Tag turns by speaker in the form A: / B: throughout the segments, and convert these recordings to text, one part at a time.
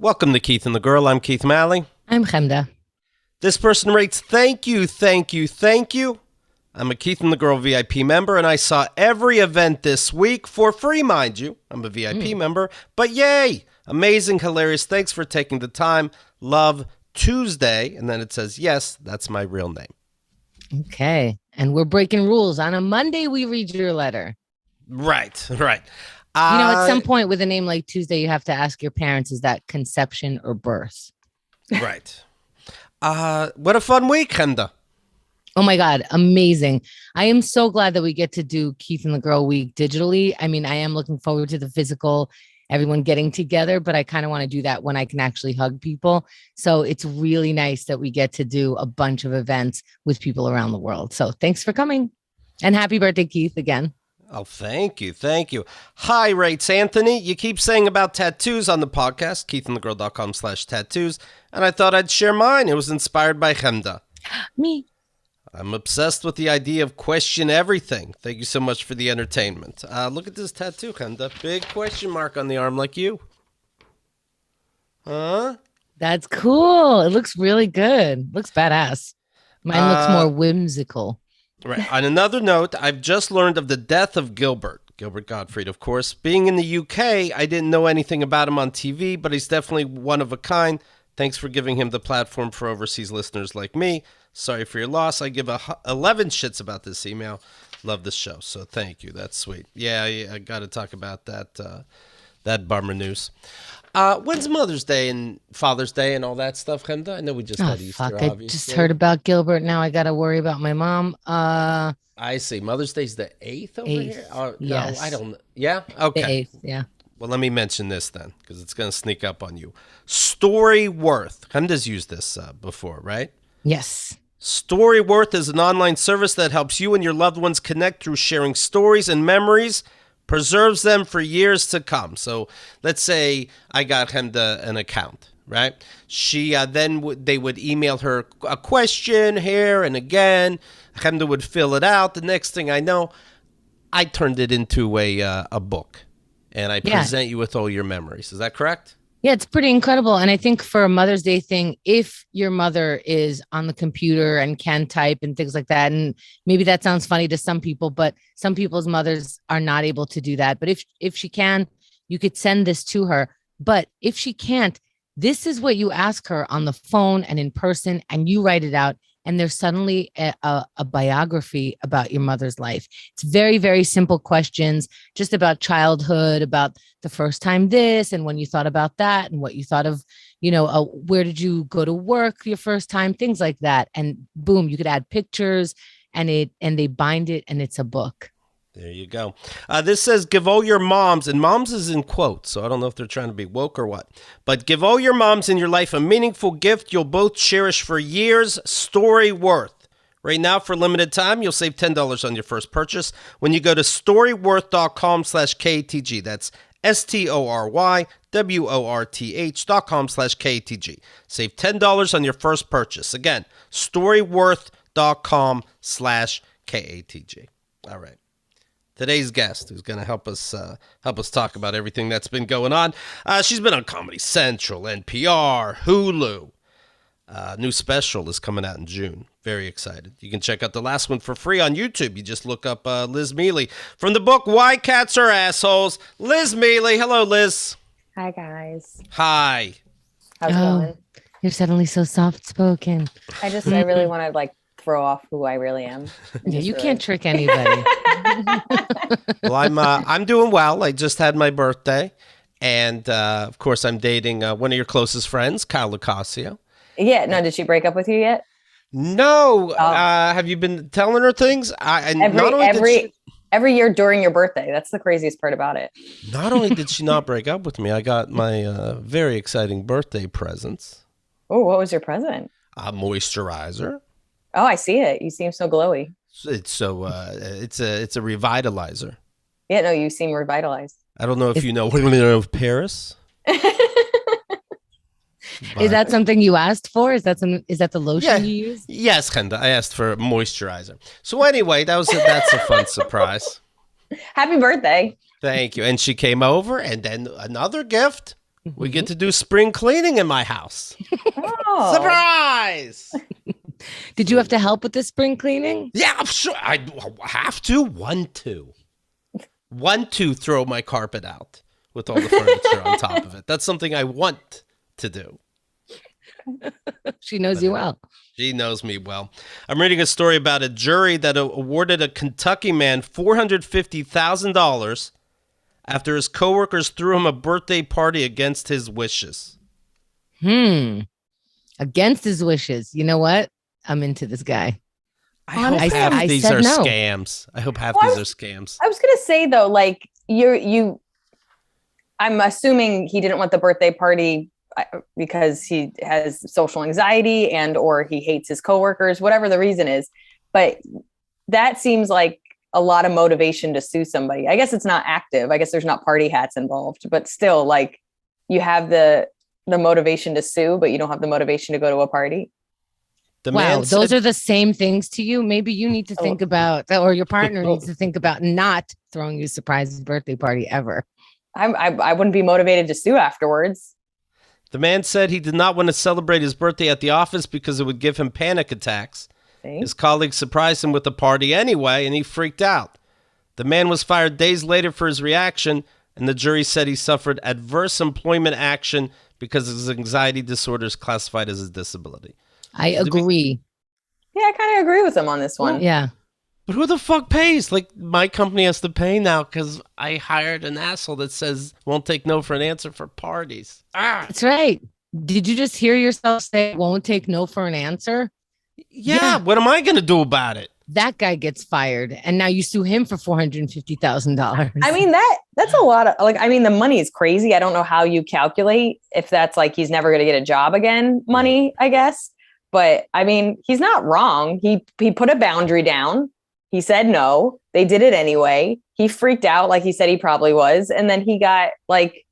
A: Welcome to Keith and the Girl. I'm Keith Miele.
B: I'm Chemda.
A: This person rates, thank you, thank you, thank you. I'm a Keith and the Girl VIP member, and I saw every event this week for free, mind you. I'm a VIP member, but yay! Amazing, hilarious. Thanks for taking the time. Love, Tuesday. And then it says, yes, that's my real name.
B: Okay. And we're breaking rules. On a Monday, we read your letter.
A: Right.
B: At some point with a name like Tuesday, you have to ask your parents, is that conception or birth?
A: Right. What a fun week, Chemda.
B: Oh my God, amazing. I am so glad that we get to do Keith and the Girl Week digitally. I mean, I am looking forward to the physical, everyone getting together, but I kind of want to do that when I can actually hug people. So it's really nice that we get to do a bunch of events with people around the world. So thanks for coming. And happy birthday, Keith, again.
A: Oh, thank you. Hi, Rates Anthony. You keep saying about tattoos on the podcast, keithandthegirl.com/tattoos, and I thought I'd share mine. It was inspired by Chemda.
B: Me.
A: I'm obsessed with the idea of question everything. Thank you so much for the entertainment. Look at this tattoo, Chemda. Big question mark on the arm like you. Huh?
B: That's cool. It looks really good. Looks badass. Mine looks more whimsical.
A: Right. On another note, I've just learned of the death of Gilbert Gottfried, of course. Being in the UK, I didn't know anything about him on TV, but he's definitely one of a kind. Thanks for giving him the platform for overseas listeners like me. Sorry for your loss. I give 11 shits about this email. Love the show, so thank you. That's sweet. Yeah, I got to talk about that bummer news. When's Mother's Day and Father's Day and all that stuff, Chemda? I know we just had Easter, obviously.
B: I just heard about Gilbert. Now I got to worry about my mom.
A: I see. Mother's Day's the 8th over here?
B: Yes.
A: No, I don't know. Yeah? Okay.
B: The 8th, yeah.
A: Well, let me mention this then, because it's going to sneak up on you. Storyworth. Chemda's used this before, right?
B: Yes.
A: Storyworth is an online service that helps you and your loved ones connect through sharing stories and memories, preserves them for years to come. So let's say I got Chemda an account, right? She they would email her a question here and again. Chemda would fill it out. The next thing I know, I turned it into a book, and I present you with all your memories. Is that correct?
B: Yeah, it's pretty incredible. And I think for a Mother's Day thing, if your mother is on the computer and can type and things like that, and maybe that sounds funny to some people, but some people's mothers are not able to do that. But if she can, you could send this to her. But if she can't, this is what you ask her on the phone and in person, and you write it out. And there's suddenly a biography about your mother's life. It's very, very simple questions, just about childhood, about the first time this, and when you thought about that, and what you thought of, where did you go to work your first time, things like that. And boom, you could add pictures, and they bind it, and it's a book.
A: There you go. This says, give all your moms, and moms is in quotes, so I don't know if they're trying to be woke or what, but give all your moms in your life a meaningful gift you'll both cherish for years. Storyworth. Right now, for limited time, you'll save $10 on your first purchase when you go to storyworth.com/KATG. That's STORYWORTH.com/KATG. Save $10 on your first purchase. Again, storyworth.com/KATG. All right. Today's guest, who's going to help us talk about everything that's been going on. She's been on Comedy Central, NPR, Hulu. New special is coming out in June. Very excited. You can check out the last one for free on YouTube. You just look up Liz Miele from the book Why Cats Are Assholes. Liz Miele. Hello, Liz.
C: Hi, guys.
A: Hi.
C: How's it going?
B: You're suddenly so soft-spoken.
C: I really want to throw off who I really am.
B: Yeah, you can't trick anybody.
A: Well, I'm doing well. I just had my birthday, and of course, I'm dating one of your closest friends, Kyle Lacasio.
C: Yeah. No, did she break up with you yet?
A: No. Oh. Have you been telling her things?
C: Every year during your birthday. That's the craziest part about it.
A: Not only did she not break up with me, I got my very exciting birthday presents.
C: Oh, what was your present?
A: A moisturizer.
C: Oh, I see it. You seem so glowy.
A: It's a revitalizer.
C: Yeah, no, you seem revitalized.
A: I don't know if you know of Paris.
B: Is that something you asked for? Is that the lotion you use?
A: Yes, Chemda. I asked for moisturizer. So anyway, that's a fun surprise.
C: Happy birthday.
A: Thank you. And she came over, and then another gift, We get to do spring cleaning in my house.
C: Oh.
A: Surprise!
B: Did you have to help with the spring cleaning?
A: Yeah, I'm sure I have to. 1-2 throw my carpet out with all the furniture on top of it. That's something I want to do.
B: She knows you well.
A: She knows me well. I'm reading a story about a jury that awarded a Kentucky man $450,000 after his coworkers threw him a birthday party against his wishes.
B: Against his wishes. You know what? I'm into this guy.
A: I hope half these are scams. I hope half these are scams.
C: I was gonna say though, like I'm assuming he didn't want the birthday party because he has social anxiety or he hates his coworkers, whatever the reason is. But that seems like a lot of motivation to sue somebody. I guess it's not active. I guess there's not party hats involved, but still, like, you have the motivation to sue, but you don't have the motivation to go to a party.
B: Wow, those are the same things to you. Maybe you need to think about, or your partner needs to think about not throwing you a surprise birthday party ever.
C: I wouldn't be motivated to sue afterwards.
A: The man said he did not want to celebrate his birthday at the office because it would give him panic attacks. His colleagues surprised him with the party anyway, and he freaked out. The man was fired days later for his reaction, and the jury said he suffered adverse employment action because his anxiety disorder is classified as a disability.
B: I agree.
C: Yeah, I kind of agree with him on this one.
B: Yeah.
A: But who the fuck pays? Like, my company has to pay now because I hired an asshole that says won't take no for an answer for parties.
B: That's right. Did you just hear yourself say won't take no for an answer?
A: Yeah. What am I going to do about it?
B: That guy gets fired, and now you sue him for $450,000.
C: I mean, that's a lot of, like, I mean, the money is crazy. I don't know how you calculate if that's like he's never going to get a job again money, I guess. But I mean, he's not wrong. He put a boundary down. He said no. They did it anyway. He freaked out like he said he probably was. And then he got, like,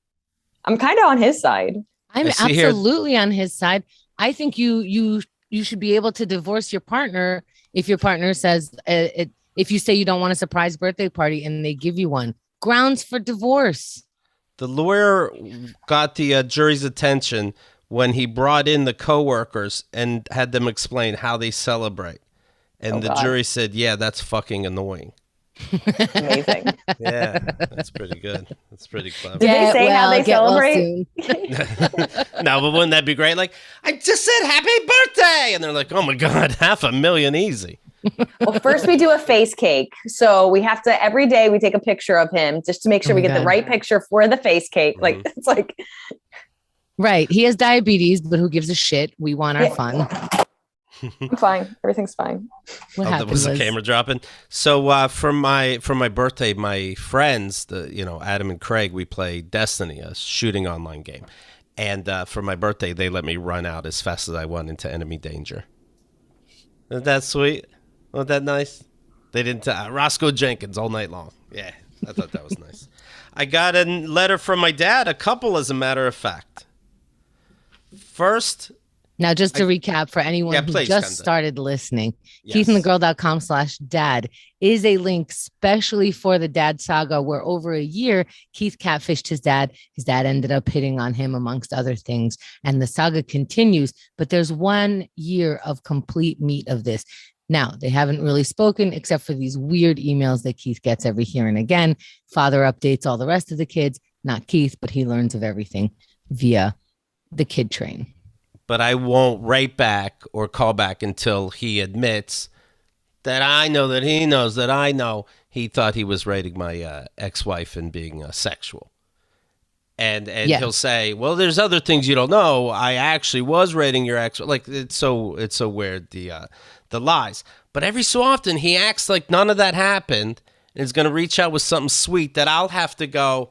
C: I'm kind of on his side.
B: I'm absolutely on his side. I think you should be able to divorce your partner if your partner says, if you say you don't want a surprise birthday party and they give you one. Grounds for divorce.
A: The lawyer got the jury's attention when he brought in the coworkers and had them explain how they celebrate. And the jury said, yeah, that's fucking annoying.
C: Amazing.
A: Yeah, that's pretty good. That's pretty clever.
C: Did they say how they celebrate?
A: No, but wouldn't that be great? Like, I just said happy birthday. And they're like, oh my God, $500,000 easy.
C: Well, first we do a face cake. So we have to, every day we take a picture of him just to make sure we get the right picture for the face cake. Like, it's like.
B: Right. He has diabetes, but who gives a shit? We want our fun.
C: I'm fine. Everything's fine.
B: What happened?
A: Was the camera dropping? So for my birthday, my friends, Adam and Craig, we play Destiny, a shooting online game. And for my birthday, they let me run out as fast as I want into enemy danger. Isn't that sweet? Wasn't that nice? They didn't. Roscoe Jenkins all night long. Yeah, I thought that was nice. I got a letter from my dad, a couple, as a matter of fact. First.
B: Now, just to recap for anyone who just started listening, KeithAndTheGirl.com/dad is a link specially for the dad saga where over a year, Keith catfished his dad. His dad ended up hitting on him, amongst other things. And the saga continues, but there's 1 year of complete meat of this. Now, they haven't really spoken except for these weird emails that Keith gets every here and again. Father updates all the rest of the kids, not Keith, but he learns of everything via the kid train.
A: But I won't write back or call back until he admits that I know that he knows that I know he thought he was rating my ex-wife and being sexual. And he'll say, well, there's other things you don't know. I actually was rating your ex. Like, it's so weird, the lies. But every so often he acts like none of that happened and is going to reach out with something sweet that I'll have to go,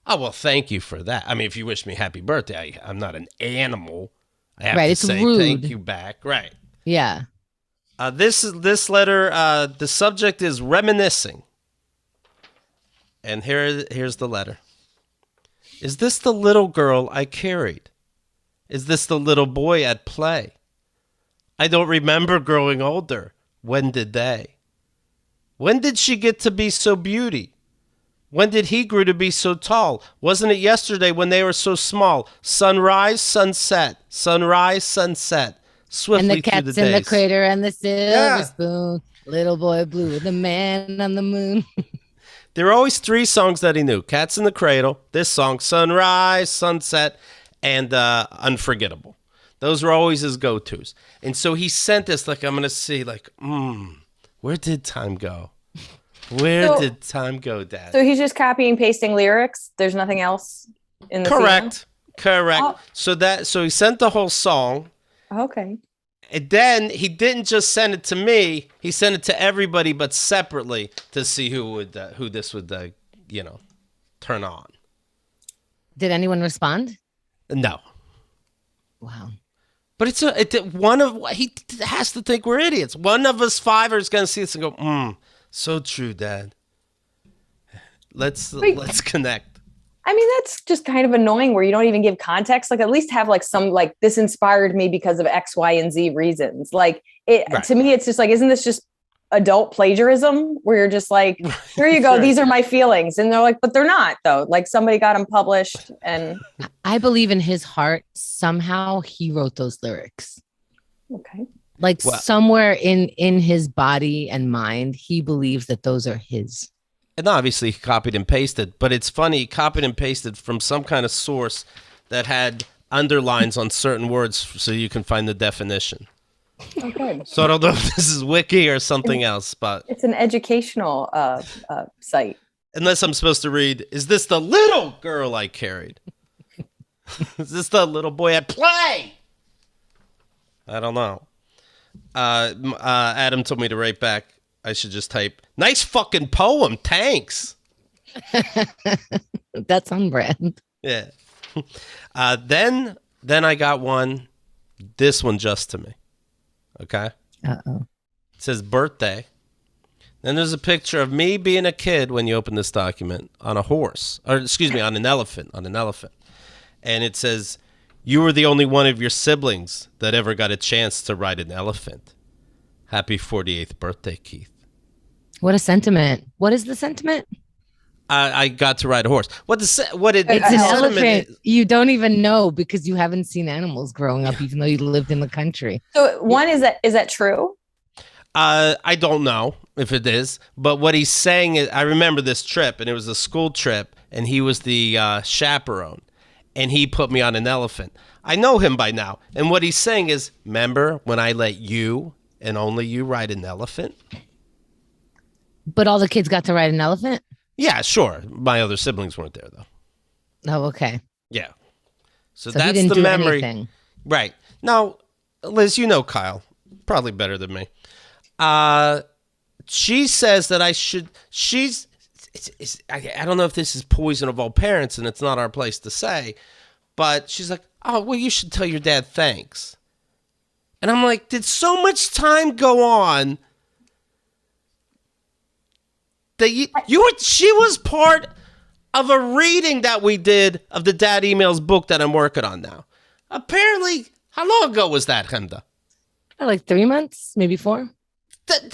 A: oh, well, thank you for that. I mean, if you wish me happy birthday, I'm not an animal. I have to say rude. Thank you back. Right.
B: Yeah.
A: This letter, the subject is reminiscing. And here's the letter. Is this the little girl I carried? Is this the little boy at play? I don't remember growing older. When did they? When did she get to be so beauty? When did he grow to be so tall? Wasn't it yesterday when they were so small? Sunrise, sunset, sunrise, sunset. Swiftly
B: And the
A: through
B: cat's
A: the
B: in the
A: days.
B: crater and the silver
A: Yeah.
B: spoon. Little boy blue, the man on the moon.
A: There were always 3 songs that he knew. Cats in the Cradle, this song, Sunrise, Sunset, and Unforgettable. Those were always his go-tos. And so he sent this, like, I'm going to see, like, where did time go? Where did time go, Dad?
C: So he's just copying and pasting lyrics. There's nothing else in the
A: Correct.
C: Oh.
A: So he sent the whole song.
C: Okay.
A: And then he didn't just send it to me. He sent it to everybody, but separately to see who this would turn on.
B: Did anyone respond?
A: No.
B: Wow.
A: But he has to think we're idiots. One of us 5 is going to see this and go, so true, Dad. Let's connect.
C: I mean, that's just kind of annoying where you don't even give context. Like, at least have like some, like, this inspired me because of X, Y, and Z reasons. Like, to me, it's just like, isn't this just adult plagiarism where you're just like, here you go.
A: Right.
C: These are my feelings. And they're like, but they're not though. Like, somebody got them published. And
B: I believe in his heart, somehow he wrote those lyrics.
C: okay.
B: Like somewhere in his body and mind, he believes that those are his.
A: And obviously he copied and pasted, but it's funny, he copied and pasted from some kind of source that had underlines on certain words so you can find the definition.
C: Oh, good.
A: So I don't know if this is Wiki or something else, but
C: It's an educational site.
A: unless I'm supposed to read, is this the little girl I carried? Is this the little boy at play? I don't know. Adam told me to write back. I should just type, nice fucking poem, thanks.
B: That's on brand.
A: Yeah. Then I got one, this one just to me. Okay?
B: Uh-oh.
A: It says birthday. Then there's a picture of me being a kid when you open this document on a horse. Or excuse me, on an elephant. And it says, you were the only one of your siblings that ever got a chance to ride an elephant. Happy 48th birthday, Keith.
B: What a sentiment. What is the sentiment?
A: I got to ride a horse.
B: It's an elephant. You don't even know because you haven't seen animals growing up, even though you lived in the country.
C: So one, is that true?
A: I don't know if it is, but what he's saying is, I remember this trip, and it was a school trip, and he was the chaperone, and he put me on an elephant. I know him by now, and what he's saying is, remember when I let you and only you ride an elephant?
B: But all the kids got to ride an elephant?
A: Yeah, sure. My other siblings weren't there, though.
B: Oh, okay.
A: Yeah. So
B: he
A: that's
B: didn't
A: the
B: do
A: memory.
B: anything.
A: Right. Now, Liz, you know Kyle. Probably better than me. She says that I should... I don't know if this is poison of all parents, and it's not our place to say, but she's like, oh, well, you should tell your dad thanks. And I'm like, did so much time go on that she was part of a reading that we did of the Dad Emails book that I'm working on now. Apparently, how long ago was that, Hemda?
B: Like 3 months, maybe 4.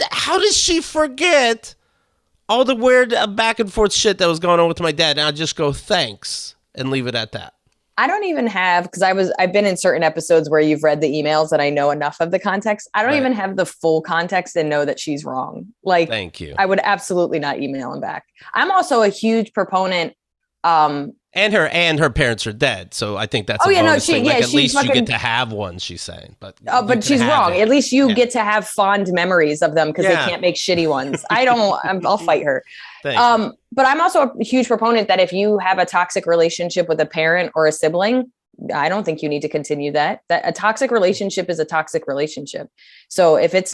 A: How does she forget all the weird back and forth shit that was going on with my dad? And I'll just go thanks and leave it at that.
C: I don't even have, because I've been in certain episodes where you've read the emails and I know enough of the context. I don't even have the full context and know that she's wrong. Like,
A: thank you.
C: I would absolutely not email him back. I'm also a huge proponent.
A: And her parents are dead, so I think that's bonus thing. Like, at least you get to have one. She's saying, but
C: she's wrong. At least you get to have fond memories of them because they can't make shitty ones. I'll fight her. But I'm also a huge proponent that if you have a toxic relationship with a parent or a sibling, I don't think you need to continue that. That a toxic relationship is a toxic relationship. So if it's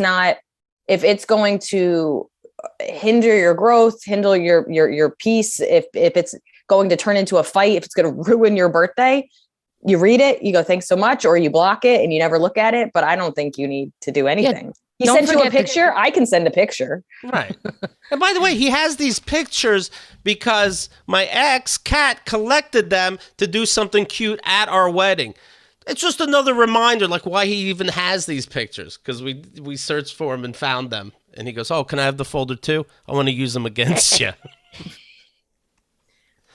C: going to hinder your growth, hinder your peace, if it's going to turn into a fight, if it's going to ruin your birthday, you read it, you go, thanks so much, or you block it and you never look at it. But I don't think you need to do anything. He sent you a picture. I can send a picture.
A: Right. And by the way, he has these pictures because my ex, Kat, collected them to do something cute at our wedding. It's just another reminder, like, why he even has these pictures, because we searched for him and found them. And he goes, oh, can I have the folder too? I want to use them against you.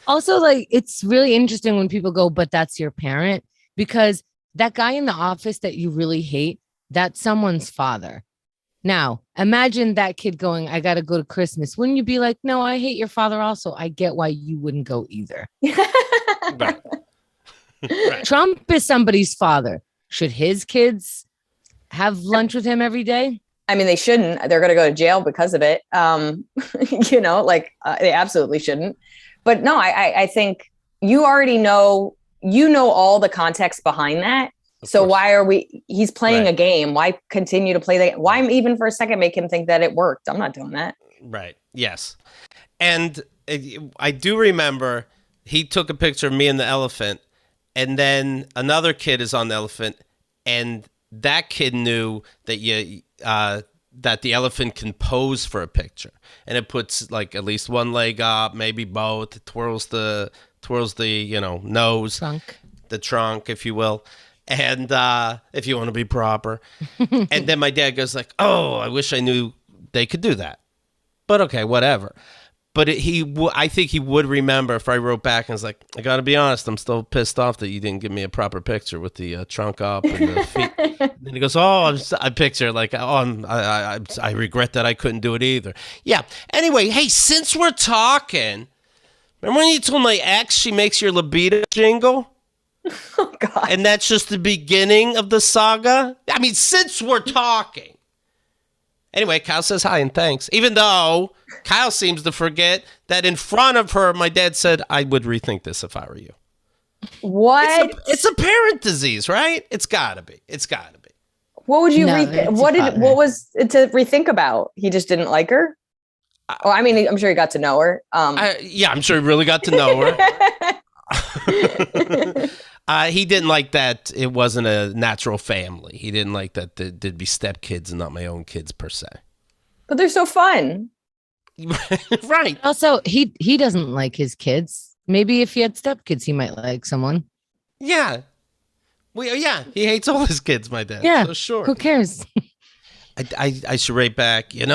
B: Also, like, it's really interesting when people go, but that's your parent, because that guy in the office that you really hate, that's someone's father. Now, imagine that kid going, I got to go to Christmas. Wouldn't you be like, no, I hate your father also. I get why you wouldn't go either.
A: Right. Right.
B: Trump is somebody's father. Should his kids have lunch with him every day?
C: I mean, they shouldn't. They're going to go to jail because of it. They absolutely shouldn't. But no, I think you already know, all the context behind that. So why are he's playing a game. Why continue to play that? Why even for a second make him think that it worked? I'm not doing that.
A: Right. Yes. And I do remember he took a picture of me and the elephant, and then another kid is on the elephant, and that kid knew that that the elephant can pose for a picture, and it puts like at least one leg up, maybe both. It twirls the nose, the trunk, if you will. And if you want to be proper. And then my dad goes like, oh, I wish I knew they could do that. But okay, whatever. But I think he would remember if I wrote back and was like, I got to be honest, I'm still pissed off that you didn't give me a proper picture with the trunk up and the feet. And then he goes, oh, I picture like, oh, I regret that I couldn't do it either. Yeah. Anyway, hey, since we're talking, remember when you told my ex she makes your libido jingle?
C: Oh, God.
A: And that's just the beginning of the saga? I mean, since we're talking. Anyway, Kyle says hi and thanks. Even though Kyle seems to forget that in front of her, my dad said, I would rethink this if I were you.
C: What?
A: It's a parent disease, right? It's got to be.
C: What would you what was it to rethink about? He just didn't like her? I mean, I'm sure he got to know her.
A: Yeah, I'm sure he really got to know her. He didn't like that it wasn't a natural family. He didn't like that there'd be stepkids and not my own kids per se.
C: But they're so fun.
A: Right.
B: Also, he doesn't like his kids. Maybe if he had stepkids, he might like someone.
A: Yeah. He hates all his kids, my dad.
B: Yeah.
A: So sure.
B: Who cares?
A: I should write back, you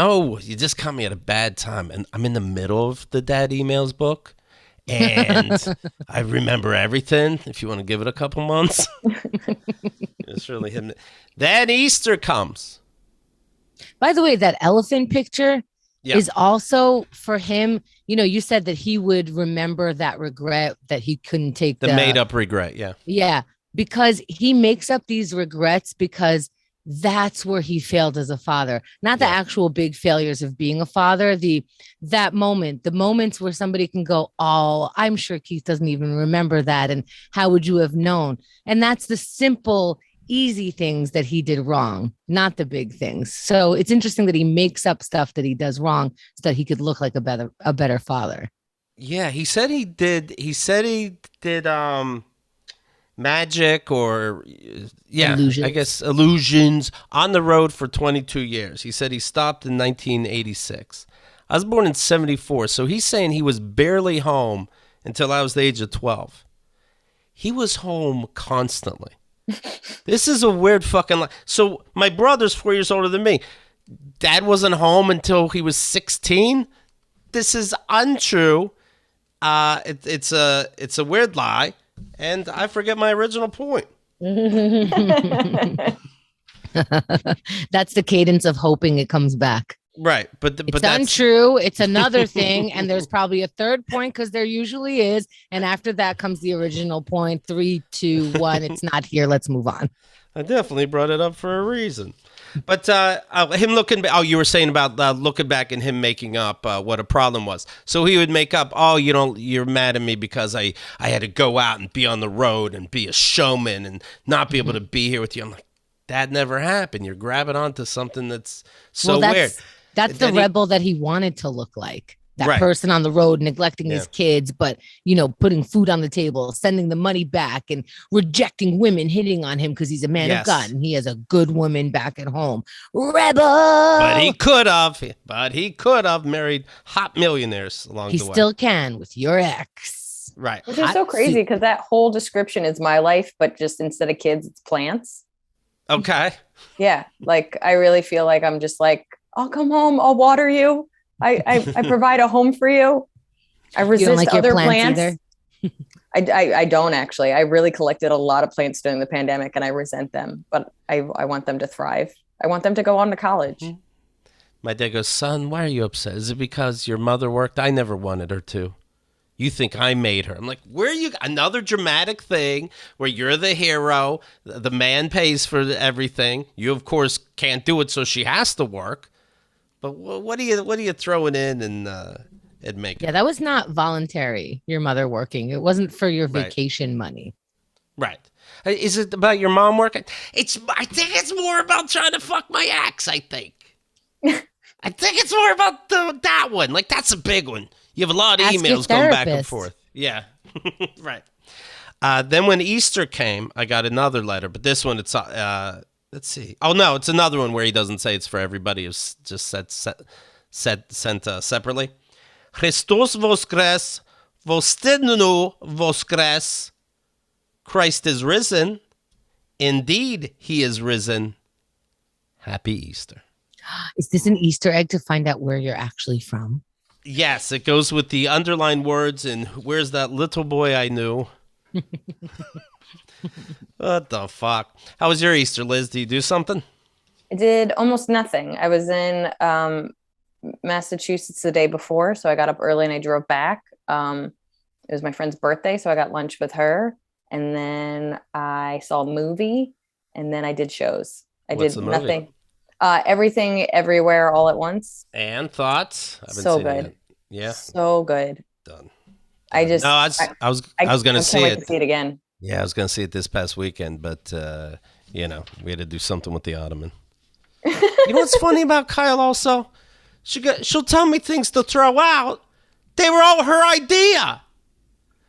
A: just caught me at a bad time. And I'm in the middle of the dad emails book. And I remember everything. If you want to give it a couple months, it's really him. Then Easter comes.
B: By the way, that elephant picture is also for him. You said that he would remember that regret that he couldn't take
A: the made up regret. Yeah.
B: Yeah. Because he makes up these regrets because that's where he failed as a father, not the actual big failures of being a father. The moments where somebody can go, oh, I'm sure Keith doesn't even remember that. And how would you have known? And that's the simple, easy things that he did wrong, not the big things. So it's interesting that he makes up stuff that he does wrong so that he could look like a better father.
A: Yeah. He said he did magic or illusions. I guess illusions on the road for 22 years. He said he stopped in 1986. I was born in 74, so he's saying he was barely home until I was the age of 12. He was home constantly. This is a weird fucking life. So my brother's 4 years older than me. Dad wasn't home until he was 16. This is untrue. It's a weird lie. And I forget my original point.
B: That's the cadence of hoping it comes back.
A: Right. But
B: it's untrue. It's another thing. And there's probably a third point because there usually is. And after that comes the original point. 3, 2, 1. It's not here. Let's move on.
A: I definitely brought it up for a reason. But him looking back, you were saying about looking back and him making up what a problem was. So he would make up, you're mad at me because I had to go out and be on the road and be a showman and not be able to be here with you. I'm like, that never happened. You're grabbing onto something that's weird.
B: That's the rebel that he wanted to look like. That person on the road neglecting his kids, but, putting food on the table, sending the money back and rejecting women hitting on him because he's a man of God and he has a good woman back at home. Rebel!
A: But he could have married hot millionaires along the way.
B: He still can with your ex.
A: Right.
C: Which is so crazy because that whole description is my life, but just instead of kids, it's plants.
A: Okay.
C: Yeah. Like, I really feel like I'm just like, I'll come home. I'll water you. I provide a home for you. I
B: You don't
C: resist
B: like your
C: other
B: plants
C: plants.
B: either?
C: I don't actually. I really collected a lot of plants during the pandemic and I resent them, but I want them to thrive. I want them to go on to college.
A: My dad goes, son, why are you upset? Is it because your mother worked? I never wanted her to. You think I made her. I'm like, where are you? Another dramatic thing where you're the hero. The man pays for everything. You, of course, can't do it, so she has to work. But what are you throwing in and making?
B: Yeah, that was not voluntary, your mother working. It wasn't for your
A: Right.
B: vacation money.
A: Right. Is it about your mom working? I think it's more about trying to fuck my ex, I think. I think it's more about that one. Like, that's a big one. You have a lot of
B: Ask your
A: emails going back and
B: therapist.
A: forth. Yeah. Right. Then when Easter came, I got another letter, but this one, it's, let's see. Oh, no, it's another one where he doesn't say it's for everybody. It's just sent separately. Christos voskres, vostidnu voskres. Christ is risen. Indeed, he is risen. Happy Easter.
B: Is this an Easter egg to find out where you're actually from?
A: Yes, it goes with the underlined words and where's that little boy I knew? What the fuck? How was your Easter, Liz? Did you do something?
C: I did almost nothing. I was in Massachusetts the day before, so I got up early and I drove back. It was my friend's birthday, so I got lunch with her, and then I saw a movie, and then I did shows.
A: What's the movie?
C: Nothing. Everything, everywhere, all at once.
A: And thoughts? I haven't
C: So
A: seen it
C: good.
A: yet. Yeah,
C: So good.
A: done.
C: I just,
A: No, I was gonna see
C: can't wait
A: it.
C: to see it again.
A: Yeah, I was gonna see it this past weekend, but we had to do something with the ottoman. You know what's funny about Kyle? Also, she'll tell me things to throw out. They were all her idea.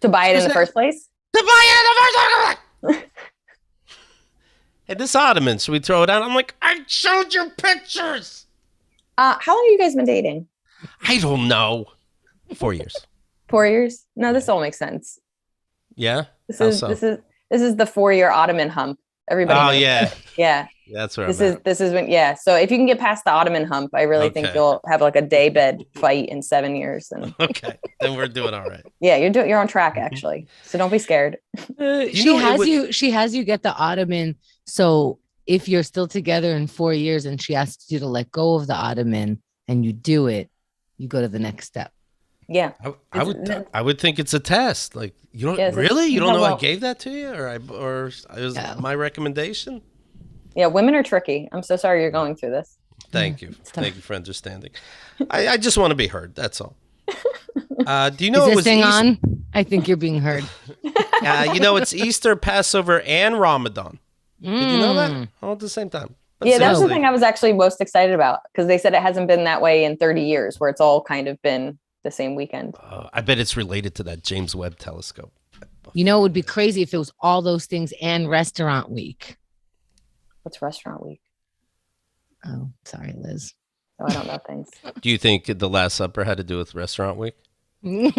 C: To buy it in the first place?
A: To buy it in the first place. Hey, this ottoman, should we throw it out? I'm like, I showed you pictures.
C: How long have you guys been dating?
A: I don't know. 4 years.
C: 4 years? No, this all makes sense.
A: Yeah.
C: This
A: How
C: is
A: so?
C: this is the 4-year Ottoman hump. Everybody.
A: Oh
C: knows
A: yeah,
C: that. Yeah.
A: that's where
C: This is when, yeah. So if you can get past the Ottoman hump, I really think
A: Okay.
C: you'll have like a daybed fight in 7 years. And
A: Okay, then we're doing all right.
C: yeah, you're on track actually. So don't be scared.
B: She has you get the ottoman. So if you're still together in 4 years and she asks you to let go of the ottoman and you do it, you go to the next step.
C: Yeah.
A: I would think it's a test. Like, you don't
C: Yes,
A: really, you don't know I
C: well-
A: gave that to you, or it was
B: No.
A: my recommendation.
C: Yeah, women are tricky. I'm so sorry you're going through this.
A: Thank you,
B: tough.
A: thank you for understanding. I just want to be heard. That's all. Do you know
B: Is
A: it
B: this
A: was
B: thing
A: Easter?
B: on? I think you're being heard.
A: It's Easter, Passover, and Ramadan. Did you know
B: Mm.
A: that all at the same time? But
C: Yeah, that was the
A: seriously,
C: thing I was actually most excited about because they said it hasn't been that way in 30 years where it's all kind of been the same weekend.
A: I bet it's related to that James Webb Telescope.
B: You know, it would be crazy if it was all those things and restaurant week.
C: What's restaurant week?
B: Oh, sorry, Liz.
C: Oh, I don't know things.
A: Do you think the Last Supper had to do with Restaurant Week? Do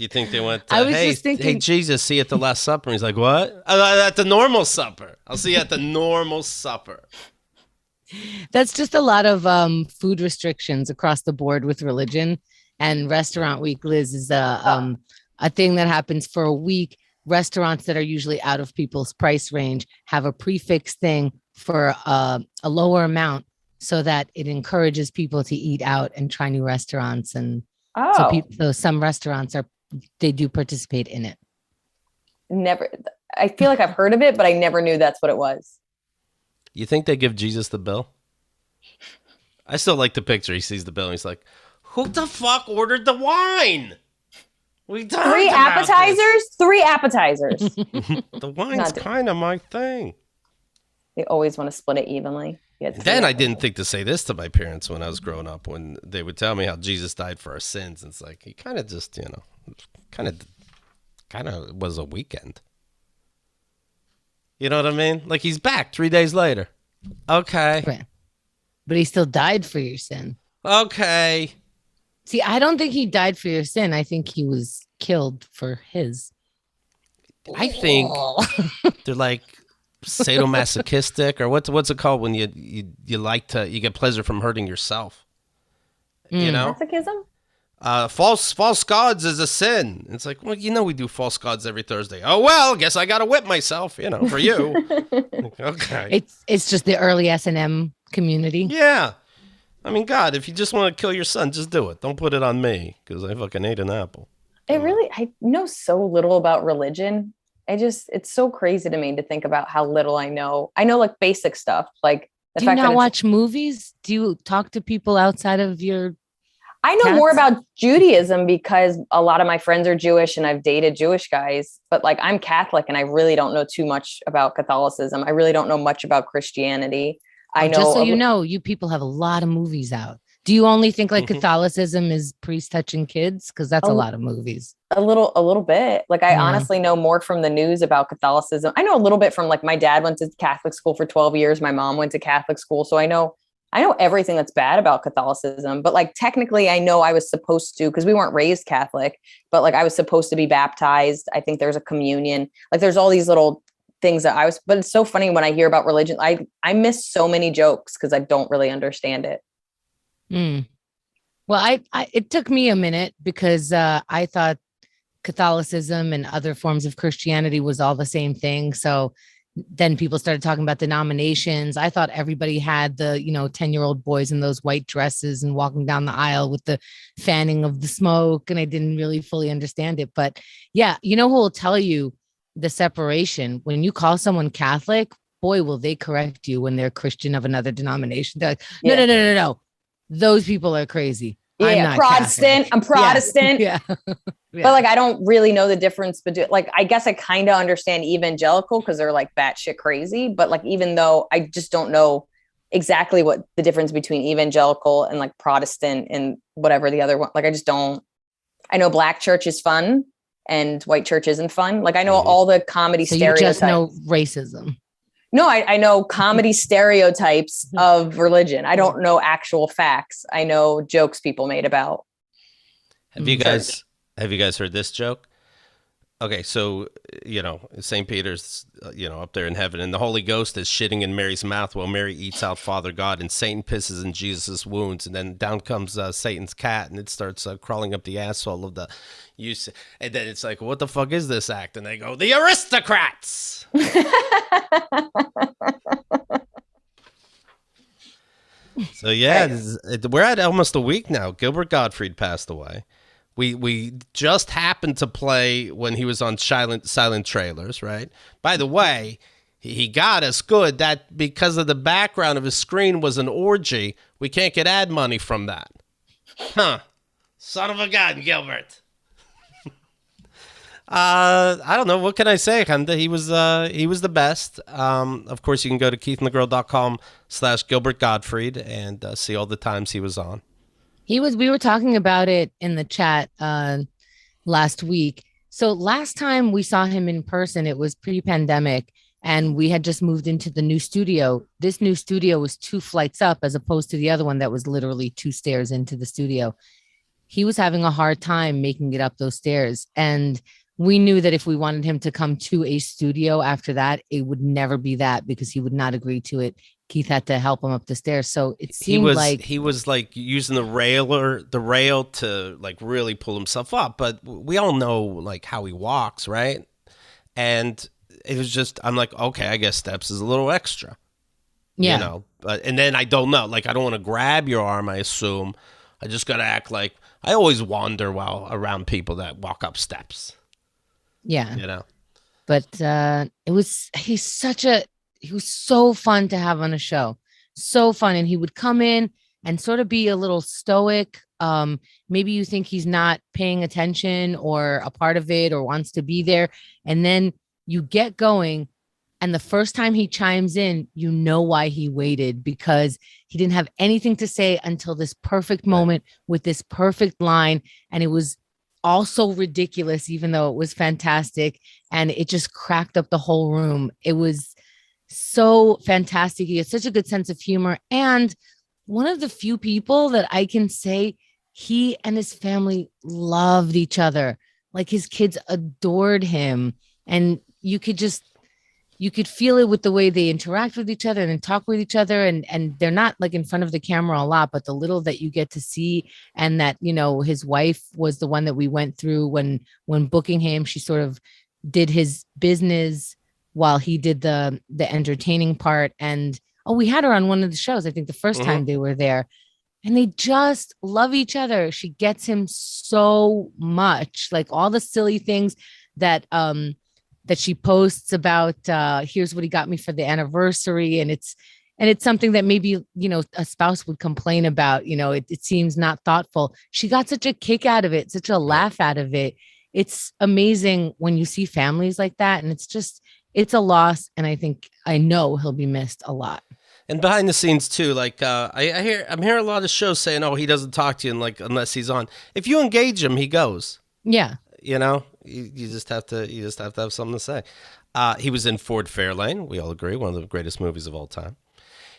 A: you think they went,
B: I was
A: hey,
B: just thinking-
A: hey, Jesus, see you at the Last Supper? And he's like, what? At the normal supper. I'll see you at the normal supper.
B: That's just a lot of food restrictions across the board with religion. And restaurant week, Liz, is a thing that happens for a week. Restaurants that are usually out of people's price range have a prefix thing for a lower amount so that it encourages people to eat out and try new restaurants. And
C: Oh,
B: so some restaurants they do participate in it.
C: never. I feel like I've heard of it, but I never knew that's what it was.
A: You think they give Jesus the bill? I still like the picture. He sees the bill and he's like, who the fuck ordered the wine? We talked
C: Three
A: about
C: appetizers? 3 appetizers.
A: this. The wine's
C: Not-
A: kind of my thing.
C: They always want to split it evenly. You had
A: And
C: 3
A: then I
C: appetizers.
A: didn't think to say this to my parents when I was growing up, when they would tell me how Jesus died for our sins. And it's like, he kind of just, kind of was a weekend. You know what I mean? Like, he's back 3 days later. Okay.
B: Right. But he still died for your sin.
A: Okay.
B: See, I don't think he died for your sin. I think he was killed for his.
A: I think they're like sadomasochistic, or what's it called when you like to, you get pleasure from hurting yourself. You know?
C: Masochism?
A: False gods is a sin. It's like, well, we do false gods every Thursday. Oh, well, guess I got to whip myself, for you. Okay.
B: It's just the early S&M community.
A: Yeah. I mean, God, if you just want to kill your son, just do it. Don't put it on me because I fucking ate an apple.
C: I know so little about religion. It's so crazy to me to think about how little I know. I know like basic stuff. Like the
B: Do you
C: fact
B: not
C: that
B: watch movies? Do you talk to people outside of your
C: I know
B: cats?
C: more about Judaism because a lot of my friends are Jewish and I've dated Jewish guys, but like I'm Catholic and I really don't know too much about Catholicism. I really don't know much about Christianity. I know.
B: Just so you know, you people have a lot of movies out. Do you only think like
A: Mhm.
B: Catholicism is priests touching kids? Because that's a lot of movies.
C: A little bit. Like I
B: Yeah.
C: honestly know more from the news about Catholicism. I know a little bit from like my dad went to Catholic school for 12 years. My mom went to Catholic school. So I know everything that's bad about Catholicism, but like technically I know I was supposed to, because we weren't raised Catholic, but like I was supposed to be baptized. I think there's a communion. Like there's all these little things but it's so funny when I hear about religion. I miss so many jokes because I don't really understand it.
B: Mm. Well, it took me a minute because I thought Catholicism and other forms of Christianity was all the same thing. So then people started talking about denominations. I thought everybody had the, 10-year-old boys in those white dresses and walking down the aisle with the fanning of the smoke. And I didn't really fully understand it. But yeah, who will tell you the separation? When you call someone Catholic, boy, will they correct you when they're Christian of another denomination. They're like, no. Those people are crazy.
C: Yeah,
B: I'm not
C: Protestant.
B: Catholic.
C: I'm Protestant.
B: Yeah.
C: But like, I don't really know the difference between, like, I guess I kind of understand evangelical because they're like batshit crazy. But like, even though I just don't know exactly what the difference between evangelical and like Protestant and whatever the other one, like, I just don't. I know black church is fun and white church isn't fun. Like I know all the comedy
B: So you
C: stereotypes.
B: just know racism.
C: No, I know comedy stereotypes of religion. I don't know actual facts. I know jokes people made about.
A: Have you guys heard this joke? Okay, so St. Peter's up there in heaven, and the Holy Ghost is shitting in Mary's mouth while Mary eats out Father God, and Satan pisses in Jesus' wounds, and then down comes Satan's cat, and it starts crawling up the asshole of the and then it's like, what the fuck is this act? And they go, the aristocrats. So yeah, we're at almost a week now. Gilbert Gottfried passed away. We just happened to play when he was on silent trailers, right? By the way, he got us good that because of the background of his screen was an orgy, we can't get ad money from that. Huh. Son of a gun, Gilbert. I don't know. What can I say, Handa? He was the best. Of course, you can go to keithandthegirl.com/Gilbert Gottfried and see all the times he was on.
B: We were talking about it in the chat last week. So last time we saw him in person, it was pre-pandemic and we had just moved into the new studio. This new studio was 2 flights up as opposed to the other one that was literally 2 stairs into the studio. He was having a hard time making it up those stairs. And we knew that if we wanted him to come to a studio after that, it would never be that because he would not agree to it. Keith had to help him up the stairs. So it seemed
A: he was like using the rail to like really pull himself up. But we all know like how he walks, right? And it was just, I'm like, okay, I guess steps is a little extra.
B: Yeah.
A: But and then I don't know, like I don't want to grab your arm, I assume. I just got to act like I always wander while around people that walk up steps.
B: Yeah. But he was so fun to have on a show. So fun. And he would come in and sort of be a little stoic. Maybe you think he's not paying attention or a part of it or wants to be there. And then you get going. And the first time he chimes in, you know why he waited, because he didn't have anything to say until this perfect moment with this perfect line. And it was also ridiculous, even though it was fantastic. And it just cracked up the whole room. It was so fantastic. He had such a good sense of humor. And one of the few people that I can say he and his family loved each other. Like his kids adored him. And you could just, you could feel it with the way they interact with each other and talk with each other. And they're not like in front of the camera a lot, but the little that you get to see, and that, his wife was the one that we went through when booking him. She sort of did his business while he did the entertaining part. And we had her on one of the shows, I think the first time they were there. And they just love each other. She gets him so much, like all the silly things that she posts about. Here's what he got me for the anniversary, and it's something that maybe a spouse would complain about. It seems not thoughtful. She got such a kick out of it, such a laugh out of it. It's amazing when you see families like that, and it's a loss. And I know he'll be missed a lot.
A: And behind the scenes too, like I'm hearing a lot of shows saying, "Oh, he doesn't talk to you unless he's on." If you engage him, he goes.
B: Yeah,
A: you just have to have something to say. He was in Ford Fairlane. We all agree, one of the greatest movies of all time.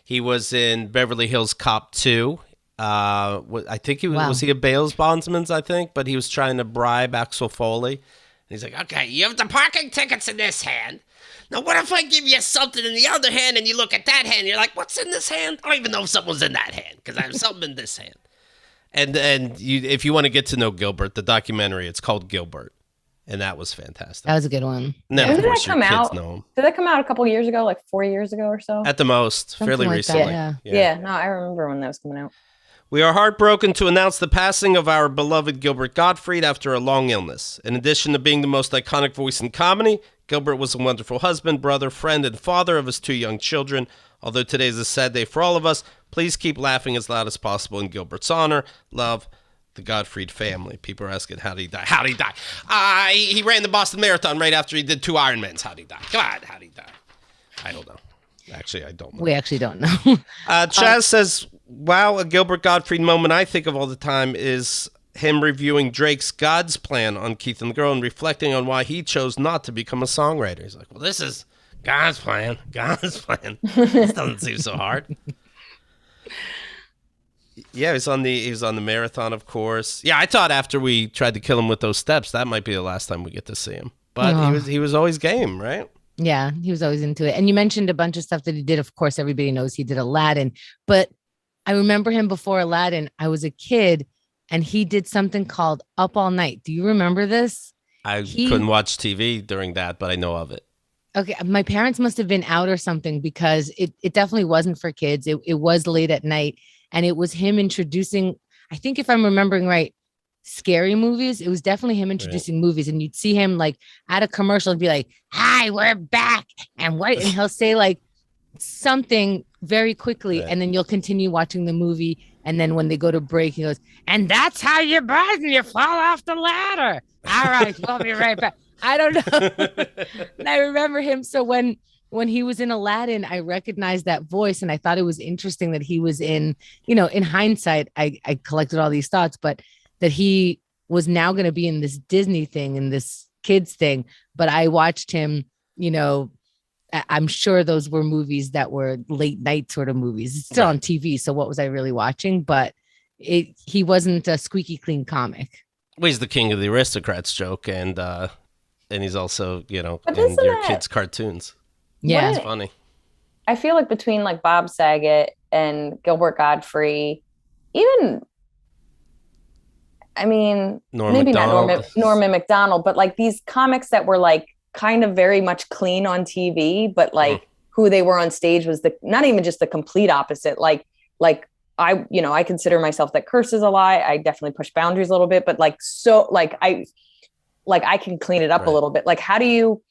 A: He was in Beverly Hills Cop 2. I think was he a bail bondsman? I think, but he was trying to bribe Axel Foley. And he's like, "Okay, you have the parking tickets in this hand. Now, what if I give you something in the other hand and you look at that hand and you're like, what's in this hand? I don't even know if something's in that hand because I have something in this hand." And if you want to get to know Gilbert, the documentary, it's called Gilbert. And that was fantastic.
B: That was a good one.
A: Now,
C: When
A: of
C: did
A: course,
C: that come
A: your kids
C: out?
A: know him.
C: Did that come out a couple years ago, like 4 years ago or so?
A: At the most,
B: Something
A: fairly
B: like
A: recently.
B: that,
C: Yeah, no, I remember when that was coming out.
A: We are heartbroken to announce the passing of our beloved Gilbert Gottfried after a long illness. In addition to being the most iconic voice in comedy, Gilbert was a wonderful husband, brother, friend, and father of his 2 young children. Although today is a sad day for all of us, please keep laughing as loud as possible in Gilbert's honor. Love, the Gottfried family. People are asking, how did he die? How did he die? He ran the Boston Marathon right after he did 2 Ironmans. How did he die? Come on, how did he die? I don't know. Actually, I don't know.
B: We actually don't know.
A: Chaz says, wow, a Gilbert Gottfried moment I think of all the time is him reviewing Drake's God's Plan on Keith and the Girl and reflecting on why he chose not to become a songwriter. He's like, well, this is God's plan. God's plan. This doesn't seem so hard. Yeah, he was on the marathon, of course. Yeah, I thought after we tried to kill him with those steps, that might be the last time we get to see him. But he was always game, right?
B: Yeah, he was always into it. And you mentioned a bunch of stuff that he did. Of course, everybody knows he did Aladdin. But I remember him before Aladdin. I was a kid, and he did something called Up All Night. Do you remember this?
A: I couldn't watch TV during that, but I know of it.
B: Okay, my parents must have been out or something, because it definitely wasn't for kids. It was late at night, and it was him introducing, I think if I'm remembering right, scary movies. It was definitely him introducing movies, and you'd see him like at a commercial and be like, "Hi, we're back," and he'll say like something very quickly, and then you'll continue watching the movie. And then when they go to break, he goes, "And that's how you buzz and you fall off the ladder. All right, we'll be right back." I don't know. And I remember him. So when he was in Aladdin, I recognized that voice, and I thought it was interesting that he was in hindsight, I collected all these thoughts, but that he was now going to be in this Disney thing and this kids thing. But I watched him, I'm sure those were movies that were late night sort of movies. It's still on TV. So what was I really watching? But he wasn't a squeaky clean comic.
A: Well, he's the king of the aristocrats joke. And he's also, in
C: isn't
A: your kids' cartoons.
B: Yeah.
A: It's funny.
C: I feel like between like Bob Saget and Gilbert Gottfried, even, I mean, maybe not Norman Macdonald, but like these comics that were like kind of very much clean on TV, but like who they were on stage was not even just the complete opposite. Like I consider myself that curses a lot. I definitely push boundaries a little bit, but like, so like I can clean it up a little bit. Like, how do you,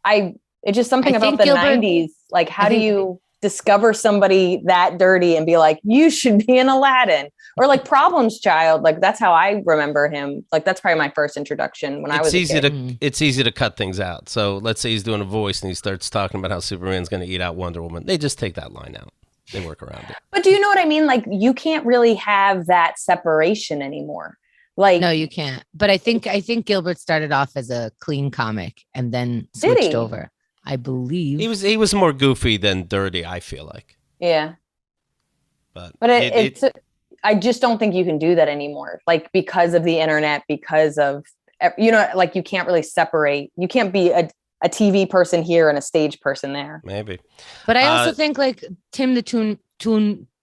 C: it's just something about the Gilbert, 90s. Like, how do you discover somebody that dirty and be like, you should be in Aladdin, or like Problems Child? Like, that's how I remember him. Like, that's probably my first introduction when I was a kid.
A: It's easy to cut things out. So let's say he's doing a voice and he starts talking about how Superman's going to eat out Wonder Woman. They just take that line out. They work around it.
C: But do you know what I mean? Like, you can't really have that separation anymore. Like,
B: no, you can't. But I think Gilbert started off as a clean comic and then switched over. I believe
A: he was more goofy than dirty, I feel like.
C: Yeah. But it's I just don't think you can do that anymore. Like, because of the internet, because of, like, you can't really separate. You can't be a TV person here and a stage person there.
A: Maybe.
B: But I also think like Tim the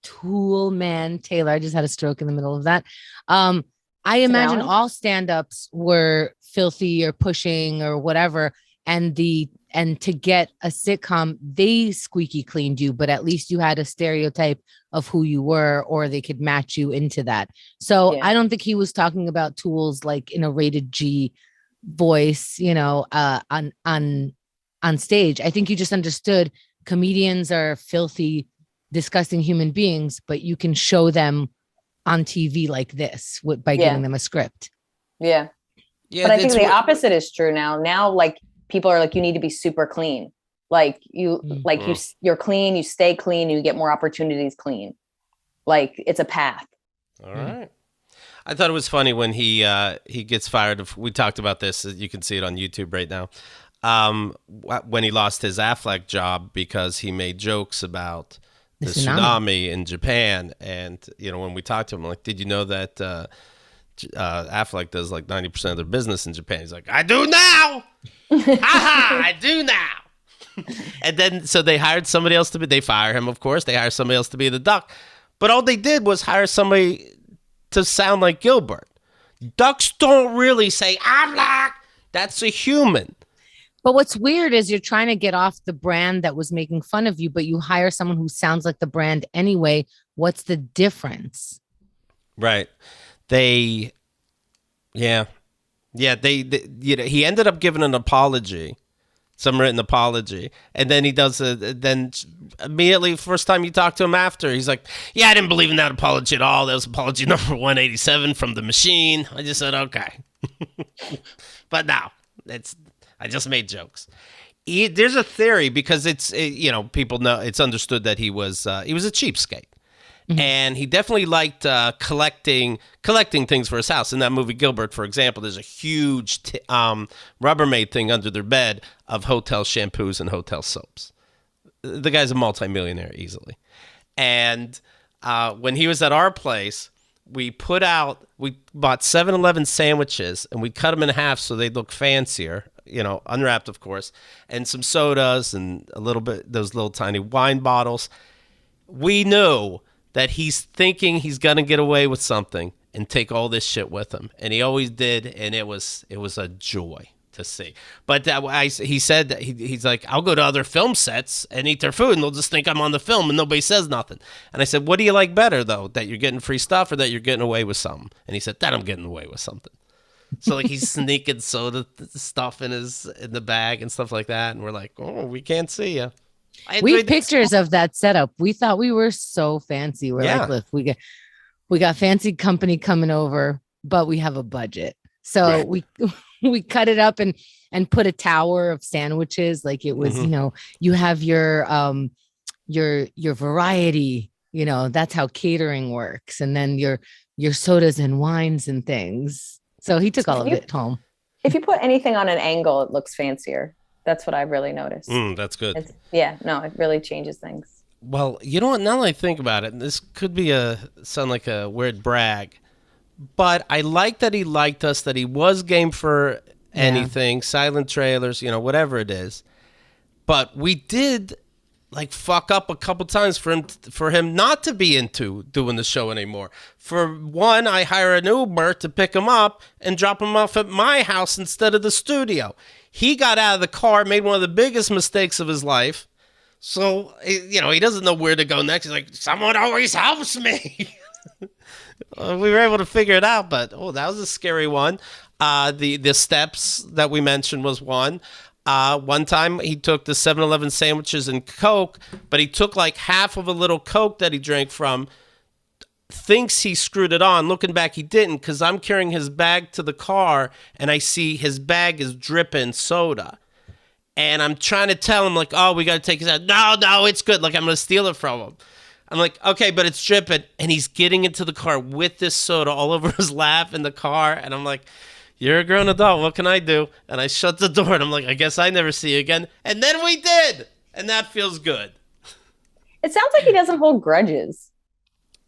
B: Tool Man Taylor, I just had a stroke in the middle of that. I imagine all stand-ups were filthy or pushing or whatever. And to get a sitcom, they squeaky cleaned you, but at least you had a stereotype of who you were, or they could match you into that. So I don't think he was talking about tools like in a rated G voice, on stage. I think you just understood comedians are filthy, disgusting human beings, but you can show them on TV like this by giving them a script.
C: Yeah. But I think the opposite is true now. Now, like, people are like, you need to be super clean. Like you're clean, you stay clean, you get more opportunities clean. Like it's a path.
A: All right. I thought it was funny when he gets fired. We talked about this. You can see it on YouTube right now. When he lost his Affleck job because he made jokes about the tsunami in Japan. And, when we talked to him, like, did you know that Affleck does like 90% of their business in Japan? He's like, I do now. I do now. And then, so they hired somebody else they fire him, of course. They hire somebody else to be the duck. But all they did was hire somebody to sound like Gilbert. Ducks don't really say, Affleck. That's a human.
B: But what's weird is you're trying to get off the brand that was making fun of you, but you hire someone who sounds like the brand anyway. What's the difference?
A: Right. He ended up giving an apology, some written apology, and then he does then immediately, first time you talk to him after, he's like, yeah, I didn't believe in that apology at all. That was apology number 187 from the machine. I just said, okay. But now I just made jokes. There's a theory because people know, it's understood that he was a cheapskate. Mm-hmm. And he definitely liked collecting things for his house. In that movie Gilbert, for example, there's a huge Rubbermaid thing under their bed of hotel shampoos and hotel soaps. The guy's a multimillionaire easily. And when he was at our place, we bought 7-Eleven sandwiches and we cut them in half so they'd look fancier, unwrapped, of course, and some sodas and a little bit, those little tiny wine bottles. We knew that he's thinking he's going to get away with something and take all this shit with him. And he always did, and it was a joy to see. But he said that he's like, I'll go to other film sets and eat their food, and they'll just think I'm on the film, and nobody says nothing. And I said, what do you like better, though, that you're getting free stuff or that you're getting away with something? And he said, that I'm getting away with something. So like he's sneaking soda stuff in the bag and stuff like that, and we're like, oh, we can't see you.
B: We have pictures of that setup. We thought we were so fancy. We're like, look, we got fancy company coming over, but we have a budget. So we cut it up and put a tower of sandwiches. Like it was, you have your variety, that's how catering works. And then your sodas and wines and things. So he took all of it home.
C: If you put anything on an angle, it looks fancier. That's what I've really noticed.
A: That's good.
C: It really changes things.
A: Well, you know what? Now that I think about it, this could sound like a weird brag, but I like that he liked us, that he was game for anything, silent trailers, whatever it is. But we did like fuck up a couple times for him not to be into doing the show anymore. For one, I hire an Uber to pick him up and drop him off at my house instead of the studio. He got out of the car, made one of the biggest mistakes of his life. So, he doesn't know where to go next. He's like, someone always helps me. We were able to figure it out, but that was a scary one. The steps that we mentioned was one. One time he took the 7-Eleven sandwiches and Coke, but he took like half of a little Coke that he drank from, thinks he screwed it on. Looking back, he didn't, because I'm carrying his bag to the car and I see his bag is dripping soda. And I'm trying to tell him, like, oh, we got to take his out. No, it's good. Like, I'm going to steal it from him. I'm like, okay, but it's dripping. And he's getting into the car with this soda all over his lap in the car. And I'm like, you're a grown adult. What can I do? And I shut the door and I'm like, I guess I never see you again. And then we did. And that feels good.
C: It sounds like he doesn't hold grudges.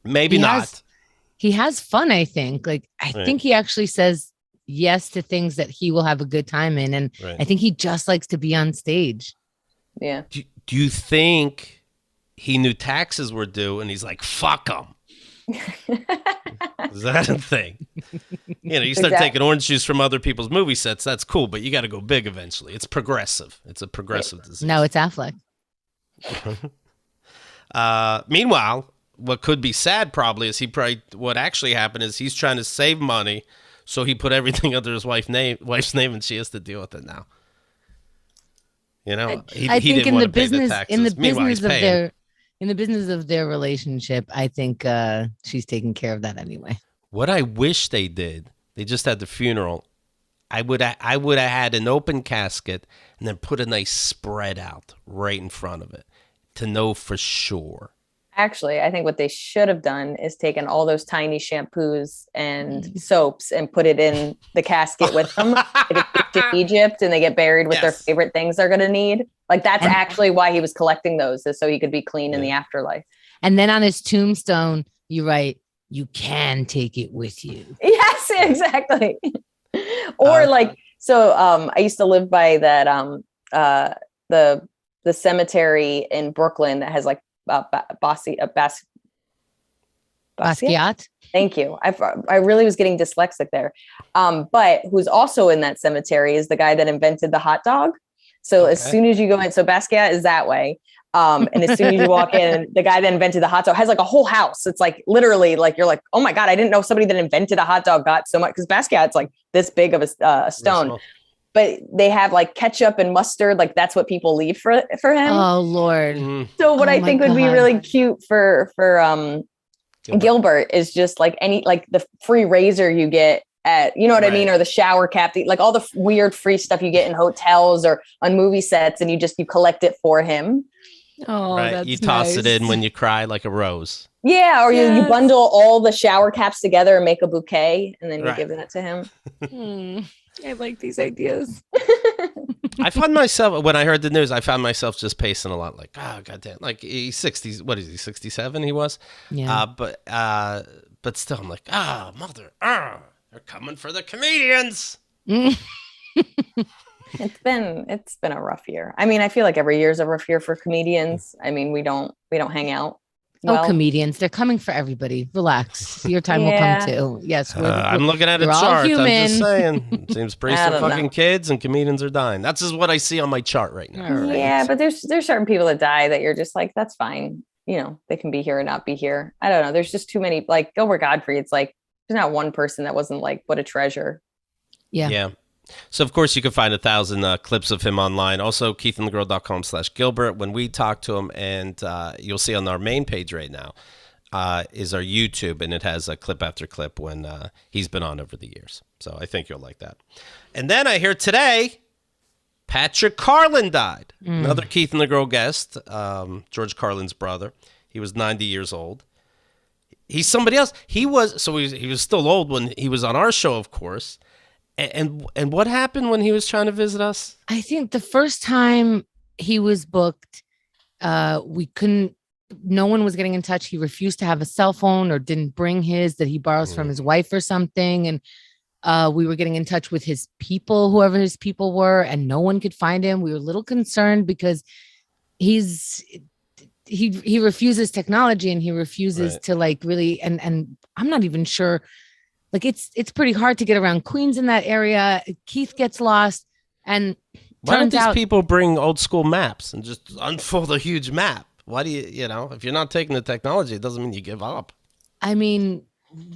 A: Maybe not.
B: He has fun, I think. Like, I think he actually says yes to things that he will have a good time in. And
A: Right.
B: I think he just likes to be on stage.
C: Yeah.
A: Do you think he knew taxes were due and he's like, fuck them? Is that a thing? You start taking orange juice from other people's movie sets. That's cool, but you got to go big eventually. It's progressive. It's a progressive disease.
B: No, it's Affleck.
A: Meanwhile, what could be sad probably is what actually happened is he's trying to save money, so he put everything under his wife's name, and she has to deal with it now.
B: I think in the business of their relationship, I think she's taking care of that anyway.
A: What I wish they did, they just had the funeral. I would have had an open casket and then put a nice spread out right in front of it to know for sure.
C: Actually, I think what they should have done is taken all those tiny shampoos and soaps and put it in the casket with them. They get to Egypt and they get buried with their favorite things they're going to need. Like that's actually why he was collecting those, is so he could be clean in the afterlife.
B: And then on his tombstone, you write, "You can take it with you."
C: Yes, exactly. Or I used to live by that the cemetery in Brooklyn that has like Basquiat. Thank you. I really was getting dyslexic there. But who's also in that cemetery is the guy that invented the hot dog. So as soon as you go in, so Basquiat is that way. And as soon as you walk in, the guy that invented the hot dog has like a whole house. It's like literally like, you're like, oh my God, I didn't know somebody that invented a hot dog got so much, because Basquiat's like this big of a stone. But they have like ketchup and mustard. Like that's what people leave for him.
B: Oh Lord.
C: So what I think would be really cute for Gilbert is just like the free razor you get at, you know what I mean? Or the shower cap, like all the weird free stuff you get in hotels or on movie sets, and you collect it for him.
B: Oh, that's
A: you toss it in when you cry like a rose.
C: Yeah. Or you bundle all the shower caps together and make a bouquet, and then you give that to him.
B: I like these ideas.
A: I found myself, when I heard the news, I found myself just pacing a lot. Like, oh, goddamn. Like, he's 60, what is he, 67 he was?
B: Yeah.
A: But still, I'm like, mother, they're coming for the comedians.
C: It's been a rough year. I mean, I feel like every year is a rough year for comedians. I mean, we don't hang out. Well,
B: comedians, they're coming for everybody. Relax. Your time will come too. Yes.
A: I'm looking at a chart. I'm just saying. It seems priests are fucking kids and comedians are dying. That's just what I see on my chart right now.
C: Right. Yeah, but there's certain people that die that you're just like, that's fine. They can be here or not be here. I don't know. There's just too many, like Gilbert Gottfried. It's like, there's not one person that wasn't like, what a treasure.
B: Yeah.
A: Yeah. So, of course, you can find 1,000 clips of him online. Also, keithandthegirl.com/Gilbert. When we talk to him, and you'll see on our main page right now, is our YouTube, and it has a clip after clip when he's been on over the years. So I think you'll like that. And then I hear today, Patrick Carlin died. Another Keith and the Girl guest, George Carlin's brother. He was 90 years old. He's somebody else. He was still old when he was on our show, of course. And what happened when he was trying to visit us?
B: I think the first time he was booked, no one was getting in touch. He refused to have a cell phone or didn't bring his that he borrows from his wife or something. And we were getting in touch with his people, whoever his people were, and no one could find him. We were a little concerned because he refuses technology and he refuses to like really, and I'm not even sure. Like it's pretty hard to get around Queens in that area. Keith gets lost, and
A: why don't these people bring old school maps and just unfold a huge map? Why do you if you're not taking the technology, it doesn't mean you give up.
B: I mean,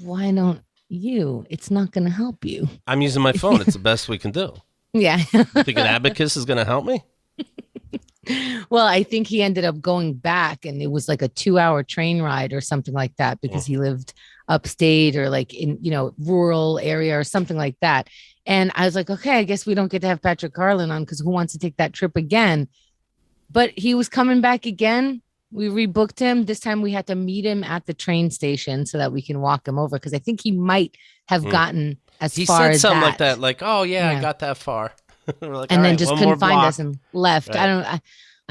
B: why don't you? It's not going to help you.
A: I'm using my phone. It's the best we can do.
B: Yeah.
A: You think an abacus is going to help me?
B: Well, I think he ended up going back, and it was like a 2-hour train ride or something like that because he lived upstate or like in, rural area or something like that. And I was like, okay, I guess we don't get to have Patrick Carlin on because who wants to take that trip again? But he was coming back again. We rebooked him. This time we had to meet him at the train station so that we can walk him over because I think he might have gotten as far as that. He said
A: something like that, like, oh, yeah, I got that far.
B: Like, and then just couldn't find us and left. Right.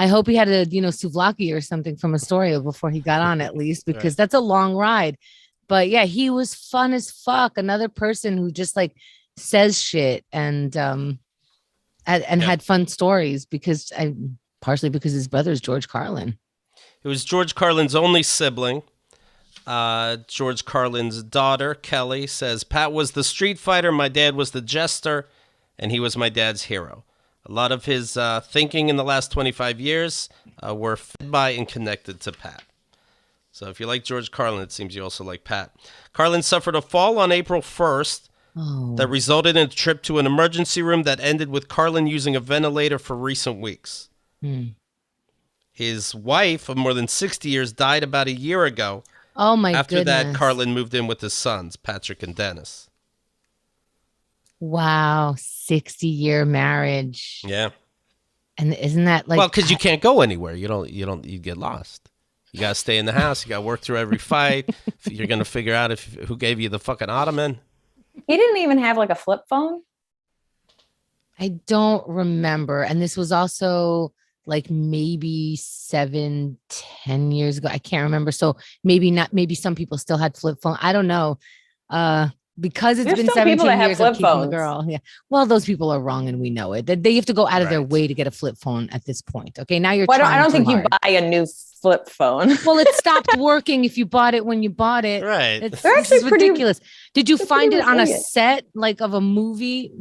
B: I hope he had a, souvlaki or something from Astoria before he got on at least, because that's a long ride. But yeah, he was fun as fuck. Another person who just like says shit and had fun stories partially because his brother is George Carlin.
A: It was George Carlin's only sibling. George Carlin's daughter, Kelly, says, Pat was the street fighter, my dad was the jester, and he was my dad's hero. A lot of his thinking in the last 25 years were fed by and connected to Pat. So if you like George Carlin, it seems you also like Pat. Carlin suffered a fall on April 1st that resulted in a trip to an emergency room that ended with Carlin using a ventilator for recent weeks. His wife of more than 60 years died about a year ago.
B: Oh, my goodness.
A: After that, Carlin moved in with his sons, Patrick and Dennis.
B: Wow. 60-year marriage.
A: Yeah.
B: And isn't that like...
A: Well, because you can't go anywhere. You get lost. You got to stay in the house. You got to work through every fight. You're going to figure out who gave you the fucking ottoman.
C: He didn't even have like a flip phone.
B: I don't remember. And this was also like maybe 7-10 years ago. I can't remember. So maybe not. Maybe some people still had flip phone. I don't know. Because it's
C: There's
B: been
C: still people
B: 17
C: that have
B: years
C: flip
B: of keeping
C: phones.
B: the girl. Yeah. Well, those people are wrong and we know it. They have to go out of their way to get a flip phone at this point. Okay. Now you're
C: Well,
B: trying
C: I don't
B: too
C: think
B: hard.
C: you buy a new flip phone.
B: Well, it stopped working if you bought it when you bought it.
A: Right.
B: This
C: They're
B: is
C: actually pretty-
B: ridiculous. Did you
C: they're
B: find
C: pretty
B: it on a
C: resilient.
B: set like of a movie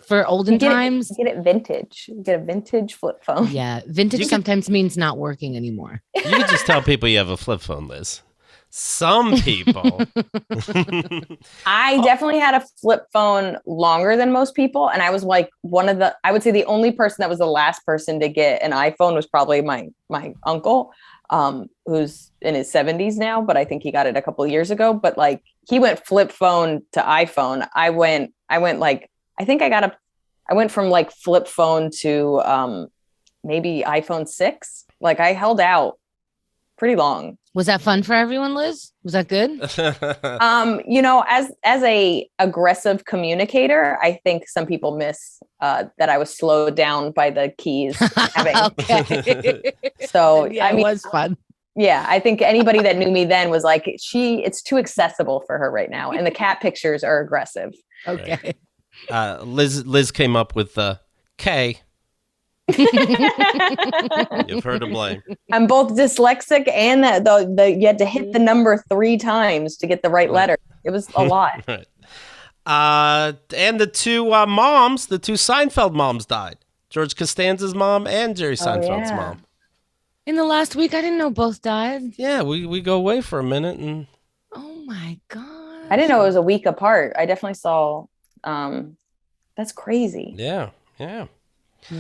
B: for olden
C: You
B: times?
C: get it vintage. You get a vintage flip phone.
B: Yeah. Vintage sometimes means not working anymore.
A: You can just tell people you have a flip phone, Liz. Some people.
C: I definitely had a flip phone longer than most people. And I was like I would say the only person that was the last person to get an iPhone was probably my uncle, who's in his 70s now, but I think he got it a couple of years ago. But like he went flip phone to iPhone. I went like, I think I went from like flip phone to maybe iPhone 6. Like I held out pretty long.
B: Was that fun for everyone, Liz? Was that good?
C: As a aggressive communicator, I think some people miss that I was slowed down by the keys having.
B: Okay.
C: So
B: yeah,
C: I mean,
B: it was fun.
C: Yeah, I think anybody that knew me then was like, it's too accessible for her right now, and the cat pictures are aggressive.
B: Okay.
A: Liz came up with K. You've heard of blame.
C: I'm both dyslexic and you had to hit the number 3 times to get the right letter. It was a lot.
A: Right. And the two moms, the two Seinfeld moms died. George Costanza's mom and Jerry Seinfeld's mom.
B: In the last week, I didn't know both died.
A: Yeah, we go away for a minute and.
B: Oh my God.
C: I didn't know it was a week apart. I definitely saw. That's crazy.
A: Yeah.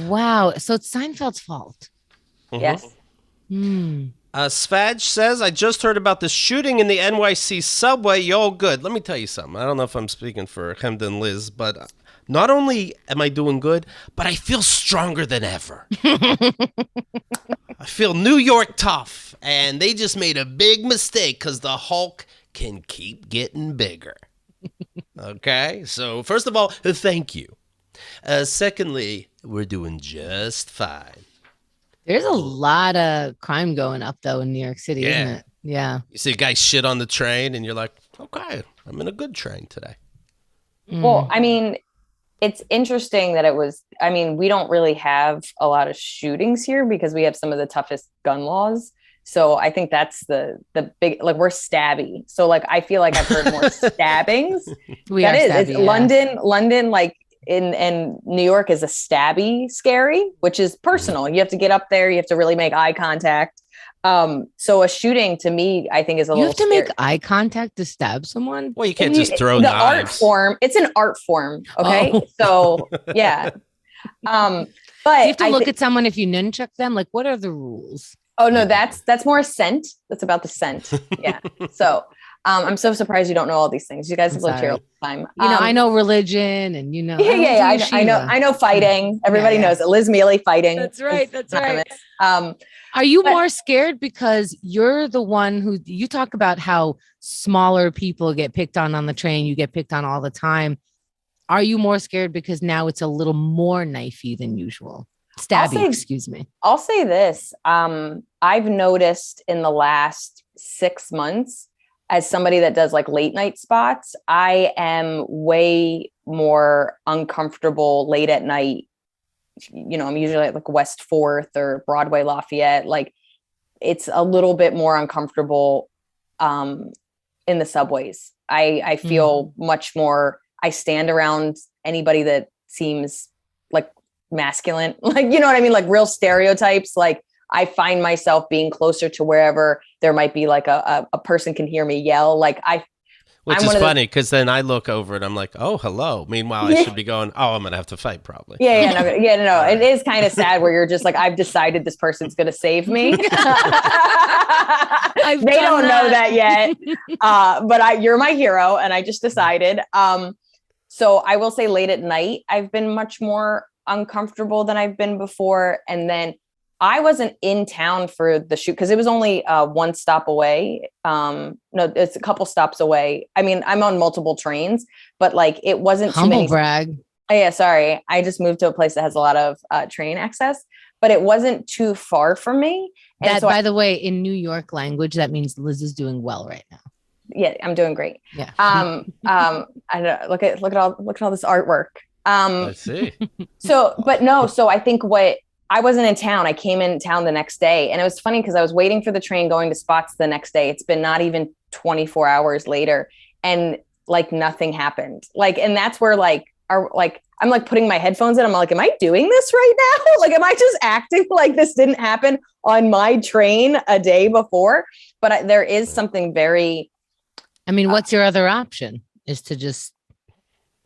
B: Wow. So it's Seinfeld's fault.
A: Mm-hmm.
C: Yes.
A: Svaj says, I just heard about the shooting in the NYC subway. Yo, good. Let me tell you something. I don't know if I'm speaking for Hemda and Liz, but not only am I doing good, but I feel stronger than ever. I feel New York tough, and they just made a big mistake because the Hulk can keep getting bigger. Okay? So, first of all, thank you. Secondly, we're doing just fine.
B: There's a lot of crime going up, though, in New York City, isn't it? Yeah.
A: You see a guy shit on the train, and you're like, okay, I'm in a good train today.
C: Well, I mean, it's interesting that we don't really have a lot of shootings here because we have some of the toughest gun laws. So I think that's the big, like we're stabby. So like, I feel like I've heard more stabbings. It's London, like in New York is a stabby scary, which is personal. You have to get up there. You have to really make eye contact. So a shooting to me, I think is a little.
B: You have to make eye contact to stab someone.
A: Well, you can't just throw
C: the
A: knives.
C: art form. It's an art form. Okay.
B: Oh.
C: So yeah. But
B: you have to look at someone if you nunchuck them. Like, what are the rules?
C: Oh no, that's more scent. That's about the scent. Yeah. So I'm so surprised you don't know all these things. You guys have lived here all the time.
B: I know religion and
C: I know fighting. Everybody knows it. Liz Miele fighting.
B: That's right. That's right.
C: Are
B: you more scared because you're the one who you talk about how smaller people get picked on the train, you get picked on all the time. Are you more scared because now it's a little more knifey than usual? Stabby, excuse me.
C: I'll say this. I've noticed in the last 6 months, as somebody that does like late night spots, I am way more uncomfortable late at night. I'm usually at like West 4th or Broadway Lafayette. Like it's a little bit more uncomfortable in the subways. I feel much more, I stand around anybody that seems like masculine, like, you know what I mean? Like real stereotypes. Like I find myself being closer to wherever there might be like a person can hear me yell. Like
A: which is funny because then I look over and I'm like, oh, hello. Meanwhile, I should be going, oh, I'm going to have to fight probably.
C: No. It is kind of sad where you're just like, I've decided this person's going to save me. They don't know that yet. But you're my hero. And I just decided. So I will say late at night, I've been much more uncomfortable than I've been before. And then I wasn't in town for the shoot because it was only one stop away. No, it's a couple stops away. I mean, I'm on multiple trains, but like it wasn't too many.
B: Brag.
C: Oh, yeah, sorry. I just moved to a place that has a lot of train access, but it wasdon't too far from me. And
B: that,
C: so
B: by the way, in New York language, that means Liz is doing well right now.
C: Yeah, I'm doing great.
B: Yeah.
C: I know. Look at all this artwork.
A: I see.
C: So I think I wasn't in town. I came in town the next day, and it was funny because I was waiting for the train going to spots the next day. It's been not even 24 hours later, and like nothing happened. Like, and that's where I'm like putting my headphones in. I'm like, am I doing this right now? Like, am I just acting like this didn't happen on my train a day before? But there is something very.
B: I mean, what's your other option? Is to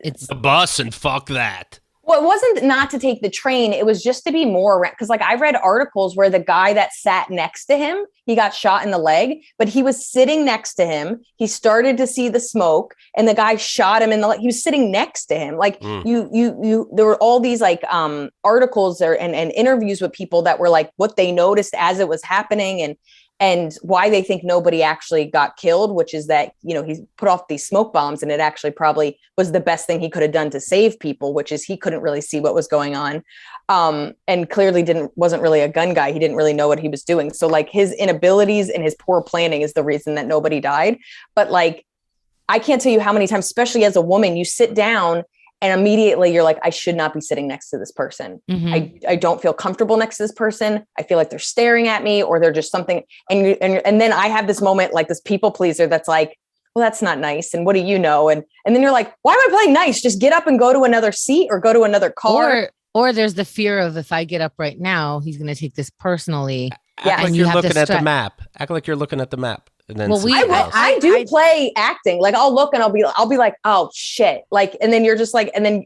B: it's
A: the bus and fuck that.
C: Well, it wasn't not to take the train. It was just to be more around. Because like I read articles where the guy that sat next to him, he got shot in the leg, but he was sitting next to him. He started to see the smoke and the guy shot him in the leg. He was sitting next to him. Like there were all these like articles there and interviews with people that were like what they noticed as it was happening and why they think nobody actually got killed, which is that, he put off these smoke bombs and it actually probably was the best thing he could have done to save people, which is he couldn't really see what was going on. And clearly wasn't really a gun guy. He didn't really know what he was doing. So like his inabilities and his poor planning is the reason that nobody died. But like, I can't tell you how many times, especially as a woman, you sit down and immediately you're like, I should not be sitting next to this person. Mm-hmm. I don't feel comfortable next to this person. I feel like they're staring at me or they're just something. And then I have this moment, like this people pleaser that's like, well, that's not nice. And what do you know? And then you're like, why am I playing nice? Just get up and go to another seat or go to another car.
B: Or there's the fear of if I get up right now, he's going to take this personally.
A: Act like you're looking at the map. Act like you're looking at the map. And then
C: I do play acting. Like I'll look and I'll be like, oh shit. Like, and then you're just like, and then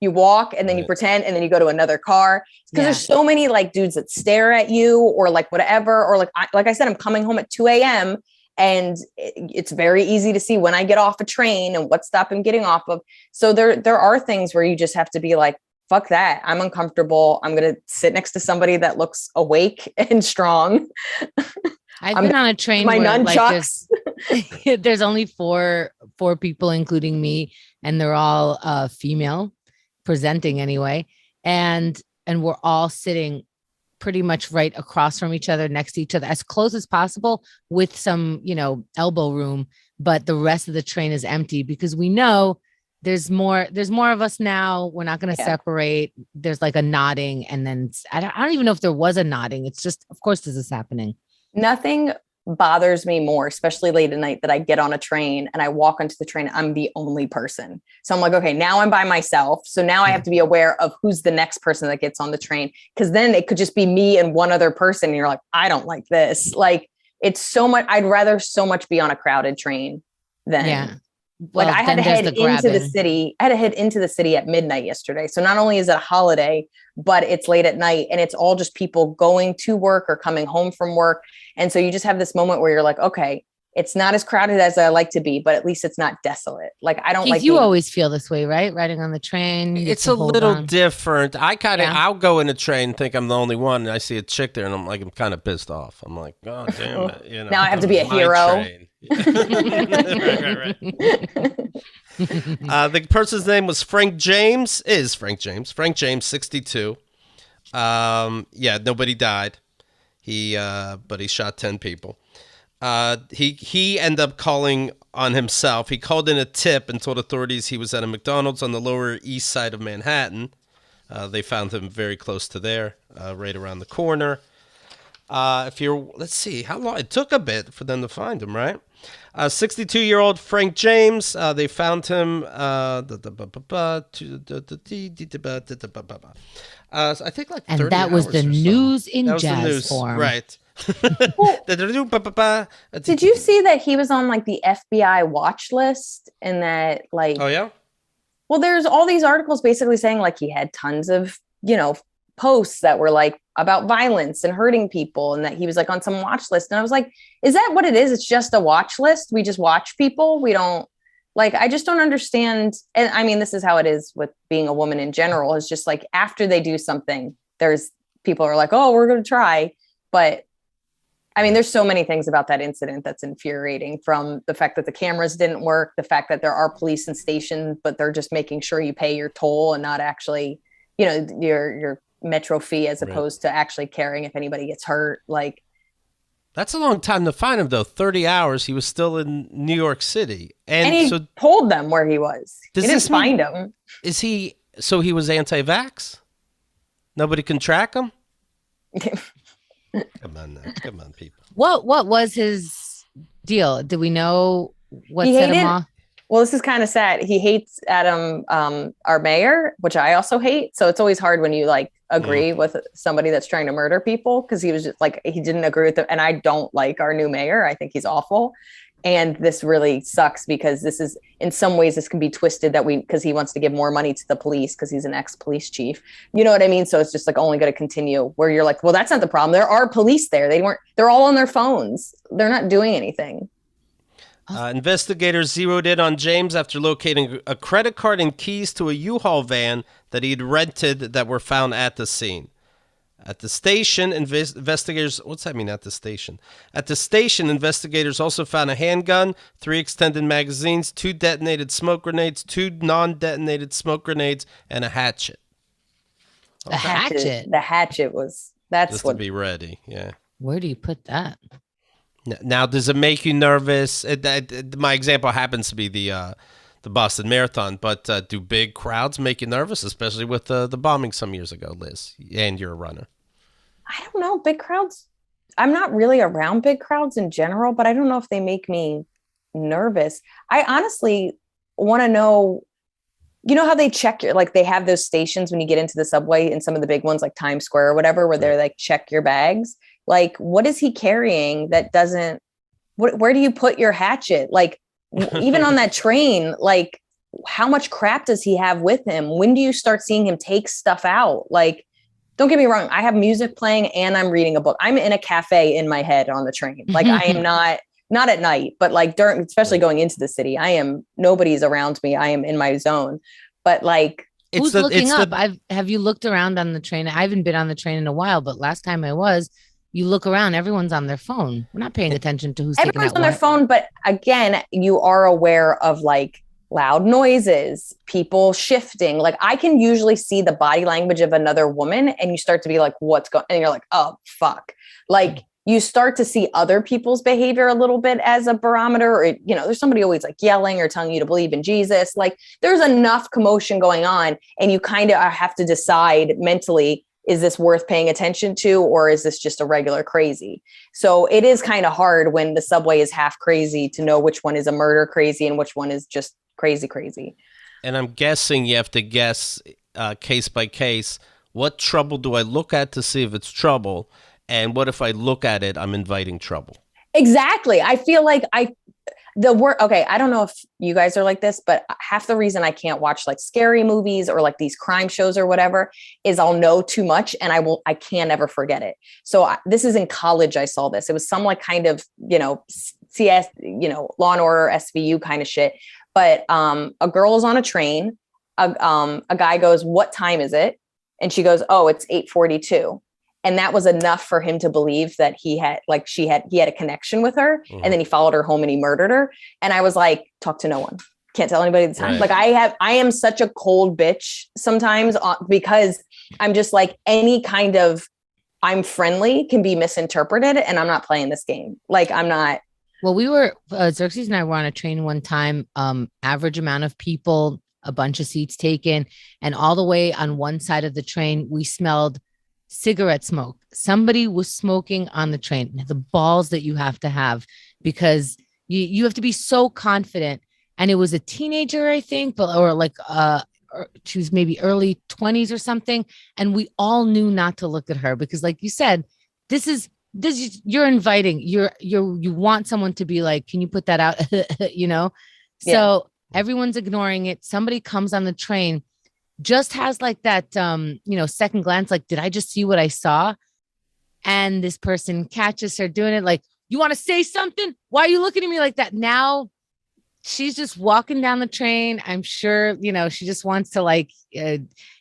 C: you walk and then you pretend and then you go to another car. Cause there's so many like dudes that stare at you or like whatever. Or like I said, I'm coming home at 2 a.m. and it's very easy to see when I get off a train and what stop I'm getting off of. So there are things where you just have to be like, fuck that. I'm uncomfortable. I'm going to sit next to somebody that looks awake and strong.
B: I've been on a train
C: my
B: where
C: nunchucks.
B: Like there's only four people, including me, and they're all female presenting anyway. And we're all sitting pretty much right across from each other, next to each other, as close as possible with some, elbow room. But the rest of the train is empty because we know there's more of us now. We're not going to separate. There's like a nodding. And then I don't even know if there was a nodding. It's just, of course, this is happening.
C: Nothing bothers me more, especially late at night, that I get on a train and I walk onto the train. I'm the only person. So I'm like, okay, now I'm by myself. So now I have to be aware of who's the next person that gets on the train. Cause then it could just be me and one other person. And you're like, I don't like this. Like it's so much. I'd rather so much be on a crowded train than like I had to head into the city. I had to head into the city at midnight yesterday. So not only is it a holiday, but it's late at night and it's all just people going to work or coming home from work. And so you just have this moment where you're like, okay, it's not as crowded as I like to be, but at least it's not desolate. Like I don't like
B: you always feel this way, right? Riding on the train.
A: It's a little different. I'll go in a train, think I'm the only one, and I see a chick there and I'm kind of pissed off. I'm like, God damn it.
C: Now I have to be a hero.
A: Right. The person's name was Frank James, Frank James, 62. Nobody died. But he shot 10 people. He ended up calling on himself. He called in a tip and told authorities he was at a McDonald's on the Lower East Side of Manhattan. They found him very close to there, right around the corner. Let's see, how long? It took a bit for them to find him, right? 62-year-old Frank James, they found him, I think like 30
B: And that was the news in jazz form.
A: Right.
C: Did you see that he was on like the FBI watch list and that like,
A: oh yeah?
C: Well, there's all these articles basically saying like he had tons of, posts that were like about violence and hurting people and that he was like on some watch list. And I was like, is that what it is? It's just a watch list. We just watch people. We don't I just don't understand. And I mean, this is how it is with being a woman in general. It's just like after they do something, there's people are like, oh, we're going to try. But I mean, there's so many things about that incident that's infuriating, from the fact that the cameras didn't work, the fact that there are police in stations, but they're just making sure you pay your toll and not actually, your metro fee, as opposed to actually caring if anybody gets hurt. Like,
A: that's a long time to find him, though. 30 hours. He was still in New York City.
C: And he told them where he was. He didn't find him.
A: So he was anti-vax? Nobody can track him? Come on, people.
B: What was his deal? Do we know what set him off?
C: Well, this is kind of sad. He hates Adam, our mayor, which I also hate. So it's always hard when you agree with somebody that's trying to murder people, because he was just he didn't agree with them. And I don't like our new mayor. I think he's awful. And this really sucks, because this is, in some ways, this can be twisted because he wants to give more money to the police because he's an ex-police chief. You know what I mean? So it's just only going to continue, where you're like, well, that's not the problem. There are police there. They're all on their phones. They're not doing anything.
A: Investigators zeroed in on James after locating a credit card and keys to a U-Haul van that he'd rented that were found at the scene. At the station, investigators... What's that mean, at the station? At the station, investigators also found a handgun, 3 extended magazines, 2 detonated smoke grenades, 2 non-detonated smoke grenades, and a hatchet.
B: The hatchet?
C: The hatchet was... That's
A: just to be ready, yeah.
B: Where do you put that?
A: Now, does it make you nervous? My example happens to be the Boston Marathon, but do big crowds make you nervous, especially with the bombing some years ago, Liz? And you're a runner.
C: I don't know. Big crowds. I'm not really around big crowds in general, but I don't know if they make me nervous. I honestly want to know, how they check your, they have those stations when you get into the subway, in some of the big ones like Times Square or whatever, where they're check your bags. What is he carrying that doesn't, where do you put your hatchet? Even on that train, how much crap does he have with him? When do you start seeing him take stuff out? Don't get me wrong. I have music playing and I'm reading a book. I'm in a cafe in my head on the train. I am not at night, but during, especially going into the city, nobody's around me. I am in my zone, but
B: who's looking up? Have you looked around on the train? I haven't been on the train in a while, but last time I was, you look around, everyone's on their phone. We're not paying attention to who's
C: everyone's
B: taking
C: on their phone. But again, you are aware of loud noises, people shifting. I can usually see the body language of another woman, and you start to be like, what's going, and you're like, oh, fuck. You start to see other people's behavior a little bit as a barometer, or, there's somebody always yelling or telling you to believe in Jesus. There's enough commotion going on, and you kind of have to decide mentally, is this worth paying attention to, or is this just a regular crazy? So it is kind of hard when the subway is half crazy to know which one is a murder crazy and which one is just crazy.
A: And I'm guessing you have to guess case by case, what trouble do I look at to see if it's trouble? And what if I look at it, I'm inviting trouble?
C: Exactly. I feel like okay, I don't know if you guys are like this, but half the reason I can't watch scary movies or these crime shows or whatever is I'll know too much and I can't ever forget it. So this is in college. I saw this. It was some kind of, CS, Law and Order, SVU kind of shit. But a girl is on a train. A guy goes, "What time is it?" And she goes, "Oh, it's 8:42." And that was enough for him to believe that he had a connection with her. Mm-hmm. And then he followed her home and he murdered her. And I was like, talk to no one. Can't tell anybody the time. Right. I am such a cold bitch sometimes because I'm just any kind of I'm friendly can be misinterpreted, and I'm not playing this game. I'm not,
B: Well, Xerxes and I were on a train one time, average amount of people, a bunch of seats taken, and all the way on one side of the train, we smelled cigarette smoke. Somebody was smoking on the train. The balls that you have to have because you have to be so confident. And it was a teenager, I think, but or like she was maybe early 20s or something. And we all knew not to look at her because, like you said, you're inviting, you want someone to be like, can you put that out?
C: Yeah.
B: So everyone's ignoring it. Somebody comes on the train, just has like that, second glance, like, did I just see what I saw? And this person catches her doing it. Like, you want to say something? Why are you looking at me like that? Now she's just walking down the train. I'm sure, she just wants to like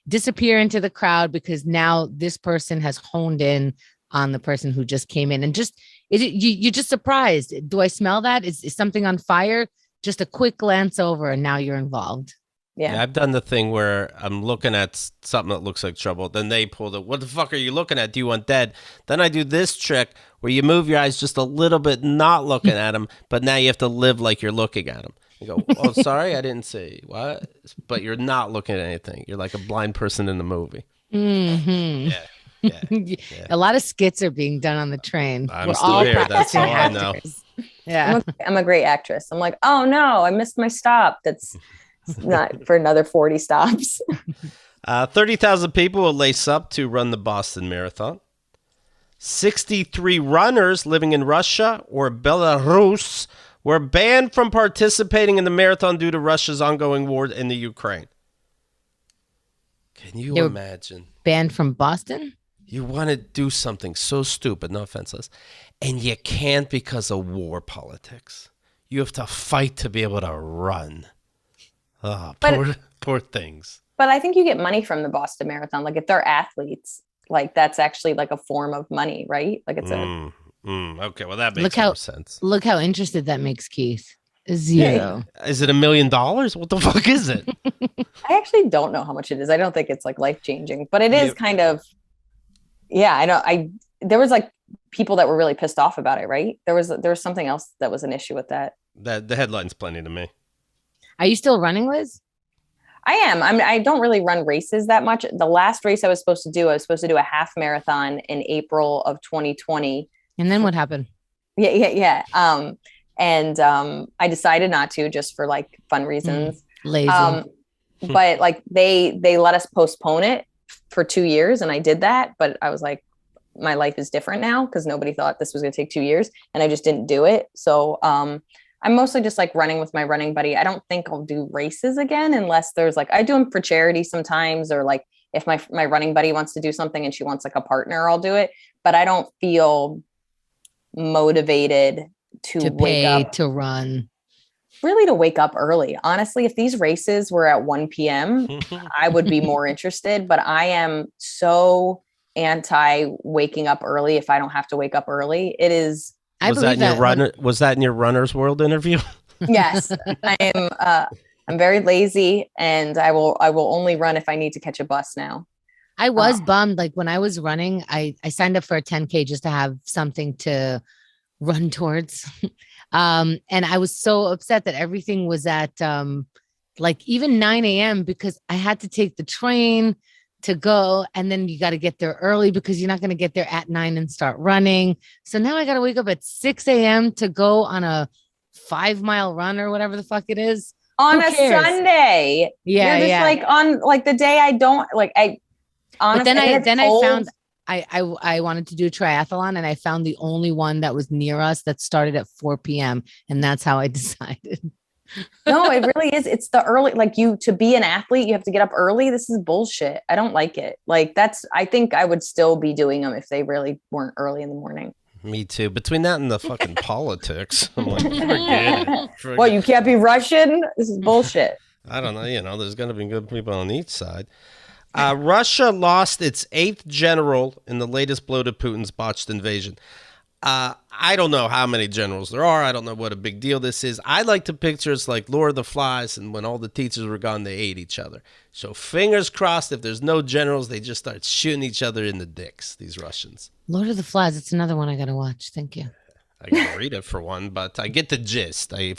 B: disappear into the crowd because now this person has honed in on the person who just came in and just you're just surprised. Do I smell that? Is something on fire? Just a quick glance over and now you're involved.
C: Yeah.
A: I've done the thing where I'm looking at something that looks like trouble. Then they pull what the fuck are you looking at? Do you want dead? Then I do this trick where you move your eyes just a little bit, not looking at them, but now you have to live like you're looking at them. You go, oh, sorry, I didn't see. What? But you're not looking at anything. You're like a blind person in the movie.
B: Mm-hmm.
A: Yeah.
B: A lot of skits are being done on the train.
A: I'm still here. That's all I know.
B: Yeah.
C: I'm a great actress. I'm like, oh no, I missed my stop. That's not for another 40 stops.
A: 30,000 people will lace up to run the Boston Marathon. 63 runners living in Russia or Belarus were banned from participating in the marathon due to Russia's ongoing war in the Ukraine. Can you imagine?
B: Banned from Boston?
A: You want to do something so stupid, no offense, Liz, and you can't because of war politics. You have to fight to be able to run. Oh, poor things.
C: But I think you get money from the Boston Marathon. Like if they're athletes, like that's actually like a form of money, right? Like it's
A: okay, well that makes more sense.
B: Look how interested that makes Keith. Zero.
A: Yeah. Is it $1 million? What the fuck is it?
C: I actually don't know how much it is. I don't think it's like life changing, but it is kind of. Yeah, I know. There was like people that were really pissed off about it, right? There was something else that was an issue with that.
A: The headline's plenty to me.
B: Are you still running, Liz?
C: I am. I don't really run races that much. The last race I was supposed to do a half marathon in April of 2020.
B: And then what happened?
C: Yeah. I decided not to, just for like fun reasons.
B: Lazy.
C: But like they let us postpone it for 2 years, and I did that. But I was like, my life is different now because nobody thought this was going to take 2 years, and I just didn't do it. So I'm mostly just like running with my running buddy. I don't think I'll do races again unless there's like, I do them for charity sometimes, or like if my running buddy wants to do something and she wants like a partner, I'll do it. But I don't feel motivated to wake up
B: to run.
C: Really to wake up early. Honestly, if these races were at 1 p.m., I would be more interested, but I am so anti waking up early if I don't have to wake up early. It is.
A: Was that in your Runner's World interview?
C: Yes, I'm very lazy, and I will only run if I need to catch a bus now.
B: I was bummed. Like when I was running, I signed up for a 10K just to have something to run towards. And I was so upset that everything was at like even 9 a.m. because I had to take the train to go, and then you got to get there early because you're not going to get there at 9 and start running. So now I got to wake up at 6 a.m. to go on a 5-mile run or whatever the fuck it is.
C: On a Sunday.
B: Yeah.
C: You're just like on like the day I don't like, I honestly.
B: But then I found I wanted to do a triathlon, and I found the only one that was near us that started at 4 p.m. And that's how I decided.
C: No, it really is. It's the early, like to be an athlete, you have to get up early. This is bullshit. I don't like it. Like I think I would still be doing them if they really weren't early in the morning.
A: Me too. Between that and the fucking politics, I'm like, forget it.
C: What, you can't be Russian? This is bullshit.
A: I don't know. There's going to be good people on each side. Russia lost its 8th general in the latest blow to Putin's botched invasion. I don't know how many generals there are. I don't know what a big deal this is. I like to picture it's like Lord of the Flies, and when all the teachers were gone, they ate each other. So fingers crossed, if there's no generals, they just start shooting each other in the dicks, these Russians.
B: Lord of the Flies. It's another one I got to watch. Thank you.
A: I gotta read it for one, but I get the gist. I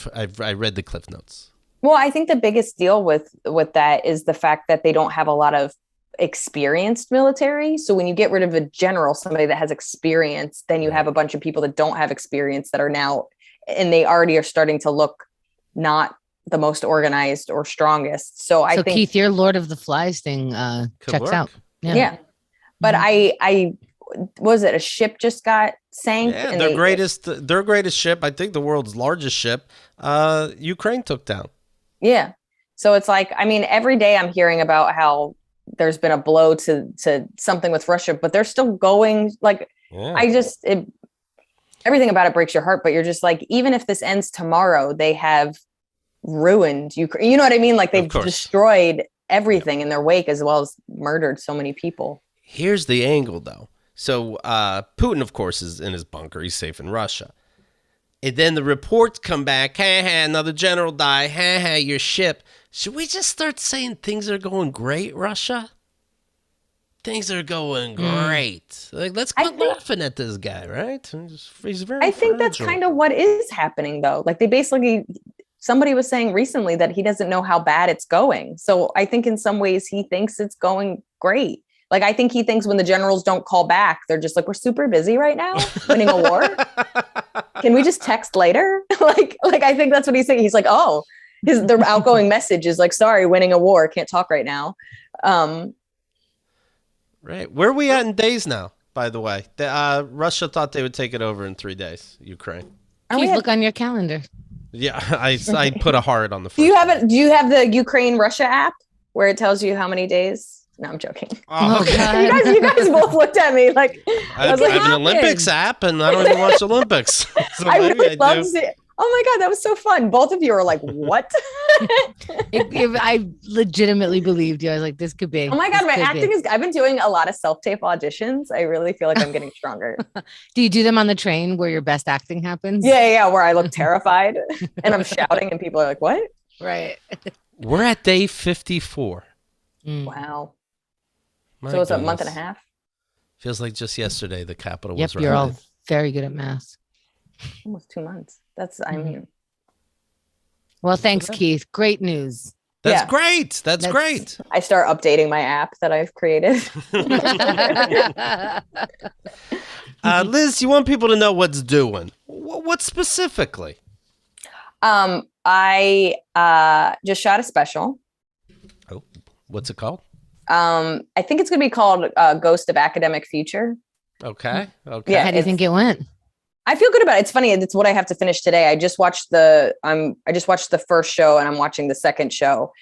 A: read the Cliff Notes.
C: Well, I think the biggest deal with that is the fact that they don't have a lot of experienced military. So when you get rid of a general, somebody that has experience, then you have a bunch of people that don't have experience that are now, and they already are starting to look not the most organized or strongest. So I think,
B: Keith, your Lord of the Flies thing checks out.
C: Yeah. But I was it a ship just got sank?
A: Yeah, their greatest ship, I think the world's largest ship, Ukraine took down.
C: Yeah. So it's like, I mean, every day I'm hearing about how there's been a blow to something with Russia, but they're still going. Like, everything about it breaks your heart, but you're just like, even if this ends tomorrow, they have ruined Ukraine. You know what I mean? Like, they've destroyed everything in their wake, as well as murdered so many people.
A: Here's the angle, though. So Putin, of course, is in his bunker. He's safe in Russia. And then the reports come back, another general died, your ship. Should we just start saying things are going great, Russia? Things are going great. Like, let's quit laughing at this guy, right? He's very
C: I think that's kind of what is happening, though. Like, somebody was saying recently that he doesn't know how bad it's going. So I think in some ways he thinks it's going great. Like, I think he thinks when the generals don't call back, they're just like, we're super busy right now, winning a war. Can we just text later? like I think that's what he's saying. He's like, oh, their outgoing message is like, sorry, winning a war, can't talk right now.
A: Right. Where are we at in days now, by the way? Russia thought they would take it over in 3 days, Ukraine.
B: Please look on your calendar.
A: Yeah, I put a heart on the first.
C: Do you have the Ukraine Russia app where it tells you how many days? No, I'm joking.
B: Oh, God.
C: You guys both looked at me like
A: I have an Olympics app, and I don't even watch Olympics. So
C: I really love it. Oh my God, that was so fun. Both of you are like, what?
B: If I legitimately believed you. I was like, this could be.
C: Oh my God, my acting is, I've been doing a lot of self-tape auditions. I really feel like I'm getting stronger.
B: Do you do them on the train where your best acting happens?
C: Yeah, where I look terrified and I'm shouting and people are like, what?
B: Right.
A: We're at day 54.
C: Wow.
A: So
C: it's a month and a half?
A: Feels like just yesterday the capital was
B: Yep, you're all very good at math.
C: Almost 2 months. That's, I mean.
B: Well, thanks, Keith. Great news.
A: That's great. That's great.
C: I start updating my app that I've created.
A: Liz, you want people to know what's doing? What specifically?
C: I just shot a special.
A: Oh, what's it called?
C: I think it's going to be called Ghost of Academic Future.
A: Okay.
B: Yeah, how do you think it went?
C: I feel good about it. It's funny. It's what I have to finish today. I just watched the first show and I'm watching the second show.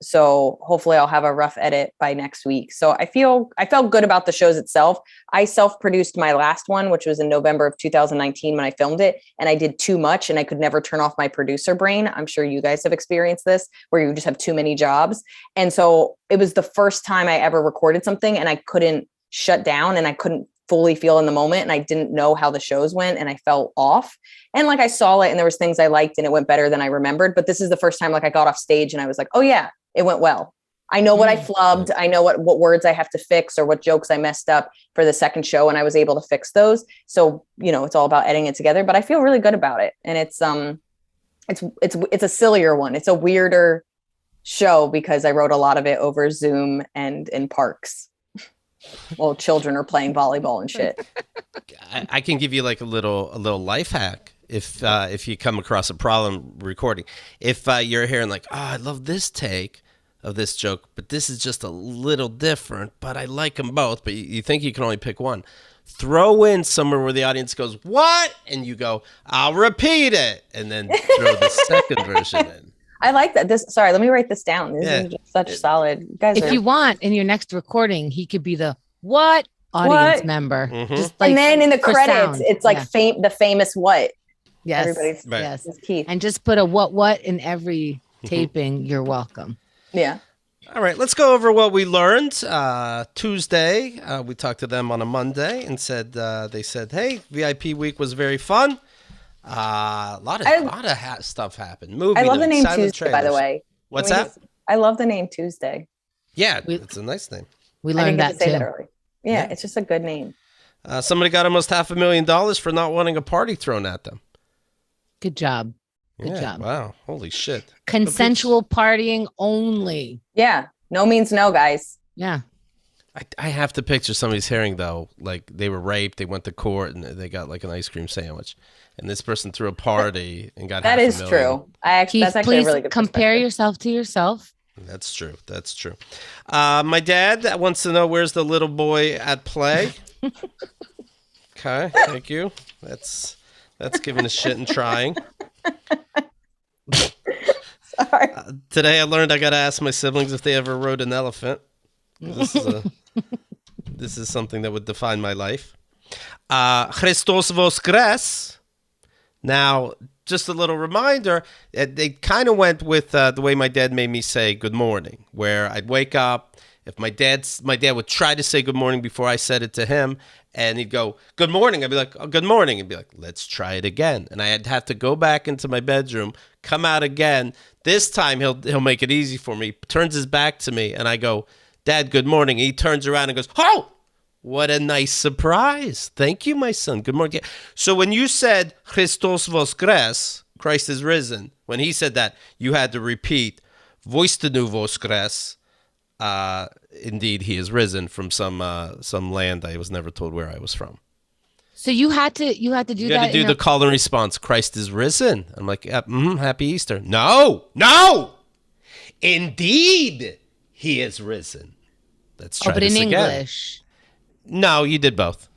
C: So hopefully I'll have a rough edit by next week. So I felt good about the shows itself. I self-produced my last one, which was in November of 2019 when I filmed it, and I did too much and I could never turn off my producer brain. I'm sure you guys have experienced this where you just have too many jobs. And so it was the first time I ever recorded something and I couldn't shut down and I couldn't fully feel in the moment, and I didn't know how the shows went and I felt off. And like I saw it and there was things I liked and it went better than I remembered. But this is the first time like I got off stage and I was like, oh yeah, it went well. I know what I flubbed. I know what words I have to fix or what jokes I messed up for the second show, and I was able to fix those. So, it's all about editing it together, but I feel really good about it. And it's a sillier one. It's a weirder show because I wrote a lot of it over Zoom and in parks. Well, children are playing volleyball and shit.
A: I can give you like a little life hack if you come across a problem recording. If you're hearing like, oh, I love this take of this joke, but this is just a little different, but I like them both, but you think you can only pick one. Throw in somewhere where the audience goes, what? And you go, I'll repeat it. And then throw the second version in.
C: I like that. Sorry, let me write this down. This is just such solid. You guys
B: if you want, in your next recording, he could be the what audience member.
A: Mm-hmm.
C: Just like, and then in the credits, it's like the famous what.
B: Yes.
C: Everybody's
B: yes.
C: Keith.
B: And just put a what in every taping. You're welcome.
C: Yeah.
A: All right, let's go over what we learned. Tuesday, we talked to them on a Monday and they said, hey, VIP week was very fun. A lot of stuff happened.
C: I love the name Tuesday, by the way.
A: What's that?
C: I love the name Tuesday.
A: Yeah, it's a nice name.
B: We learned that too.
C: Yeah, it's just a good name.
A: Somebody got almost $500,000 for not wanting a party thrown at them.
B: Good job. Good job.
A: Wow. Holy shit.
B: Consensual partying only.
C: Yeah. No means no, guys.
B: Yeah.
A: I have to picture somebody's hearing, though, like they were raped, they went to court, and they got like an ice cream sandwich. And this person threw a party and got
C: That is
A: $500,000.
C: true.
B: Keith,
C: that's actually a really good
B: compare
C: perspective.
B: yourself to yourself.
A: That's true. That's true. My dad wants to know, where's the little boy at play? Okay, thank you. That's giving a shit and trying.
C: Sorry.
A: Today I learned I got to ask my siblings if they ever rode an elephant. This is something that would define my life. Christos Voskres. Now, just a little reminder, they kind of went with the way my dad made me say good morning, where I'd wake up. If my dad would try to say good morning before I said it to him, and he'd go, good morning. I'd be like, oh, good morning. He'd be like, let's try it again. And I'd have to go back into my bedroom, come out again. This time he'll make it easy for me. Turns his back to me, and I go, Dad, good morning. And he turns around and goes, oh, what a nice surprise. Thank you, my son. Good morning. So when you said Christos Voskres, Christ is risen, when he said that, you had to repeat, Voistenu Voskres, indeed he is risen, from some land I was never told where I was from.
B: So you had to do
A: You
B: that.
A: got to do the call and response, Christ is risen. I'm like, happy Easter. No, indeed he is risen. Let's try
B: but
A: this
B: in
A: again.
B: English.
A: No, you did both.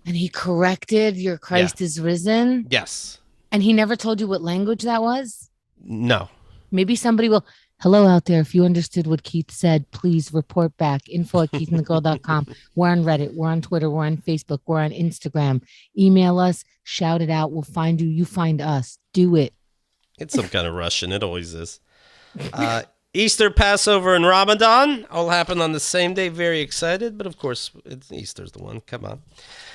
B: And he corrected your Christ is risen.
A: Yes.
B: And he never told you what language that was?
A: No.
B: Maybe somebody will. Hello out there. If you understood what Keith said, please report back. info@keithandthegirl.com. We're on Reddit. We're on Twitter. We're on Facebook. We're on Instagram. Email us. Shout it out. We'll find you. You find us. Do it.
A: It's some kind of Russian. It always is. Easter, Passover, and Ramadan all happen on the same day. Very excited. But of course, Easter's the one. Come on.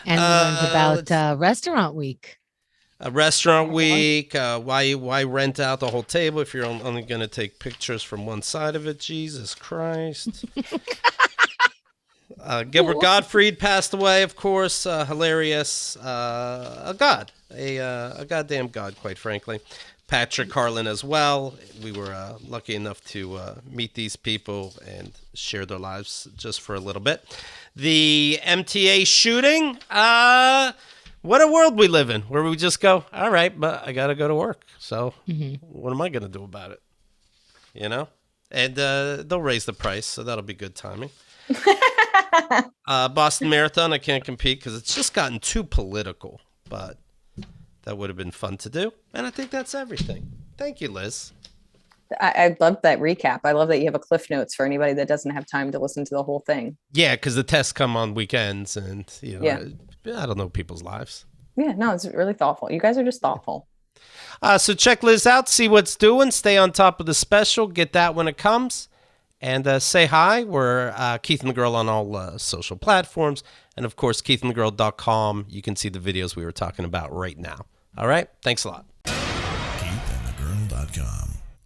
B: And we learned about Restaurant Week.
A: A restaurant week. Why rent out the whole table if you're only going to take pictures from one side of it? Jesus Christ. Gilbert Gottfried passed away, of course. Hilarious. A god. A goddamn god, quite frankly. Patrick Carlin as well. We were lucky enough to meet these people and share their lives just for a little bit. The MTA shooting. What a world we live in, where we just go, all right, but I got to go to work. So what am I going to do about it? You know? And they'll raise the price, so that'll be good timing. Boston Marathon, I can't compete because it's just gotten too political, but that would have been fun to do. And I think that's everything. Thank you, Liz.
C: I love that recap. I love that you have a cliff notes for anybody that doesn't have time to listen to the whole thing.
A: Yeah, because the tests come on weekends, and
C: Yeah.
A: I don't know people's lives.
C: Yeah, no, it's really thoughtful. You guys are just thoughtful.
A: So check Liz out, see what's doing, stay on top of the special, get that when it comes, and say hi. We're Keith and the Girl on all social platforms, and of course, keithandthegirl.com. You can see the videos we were talking about right now. All right, thanks a lot.
D: KeithAndTheGirl.com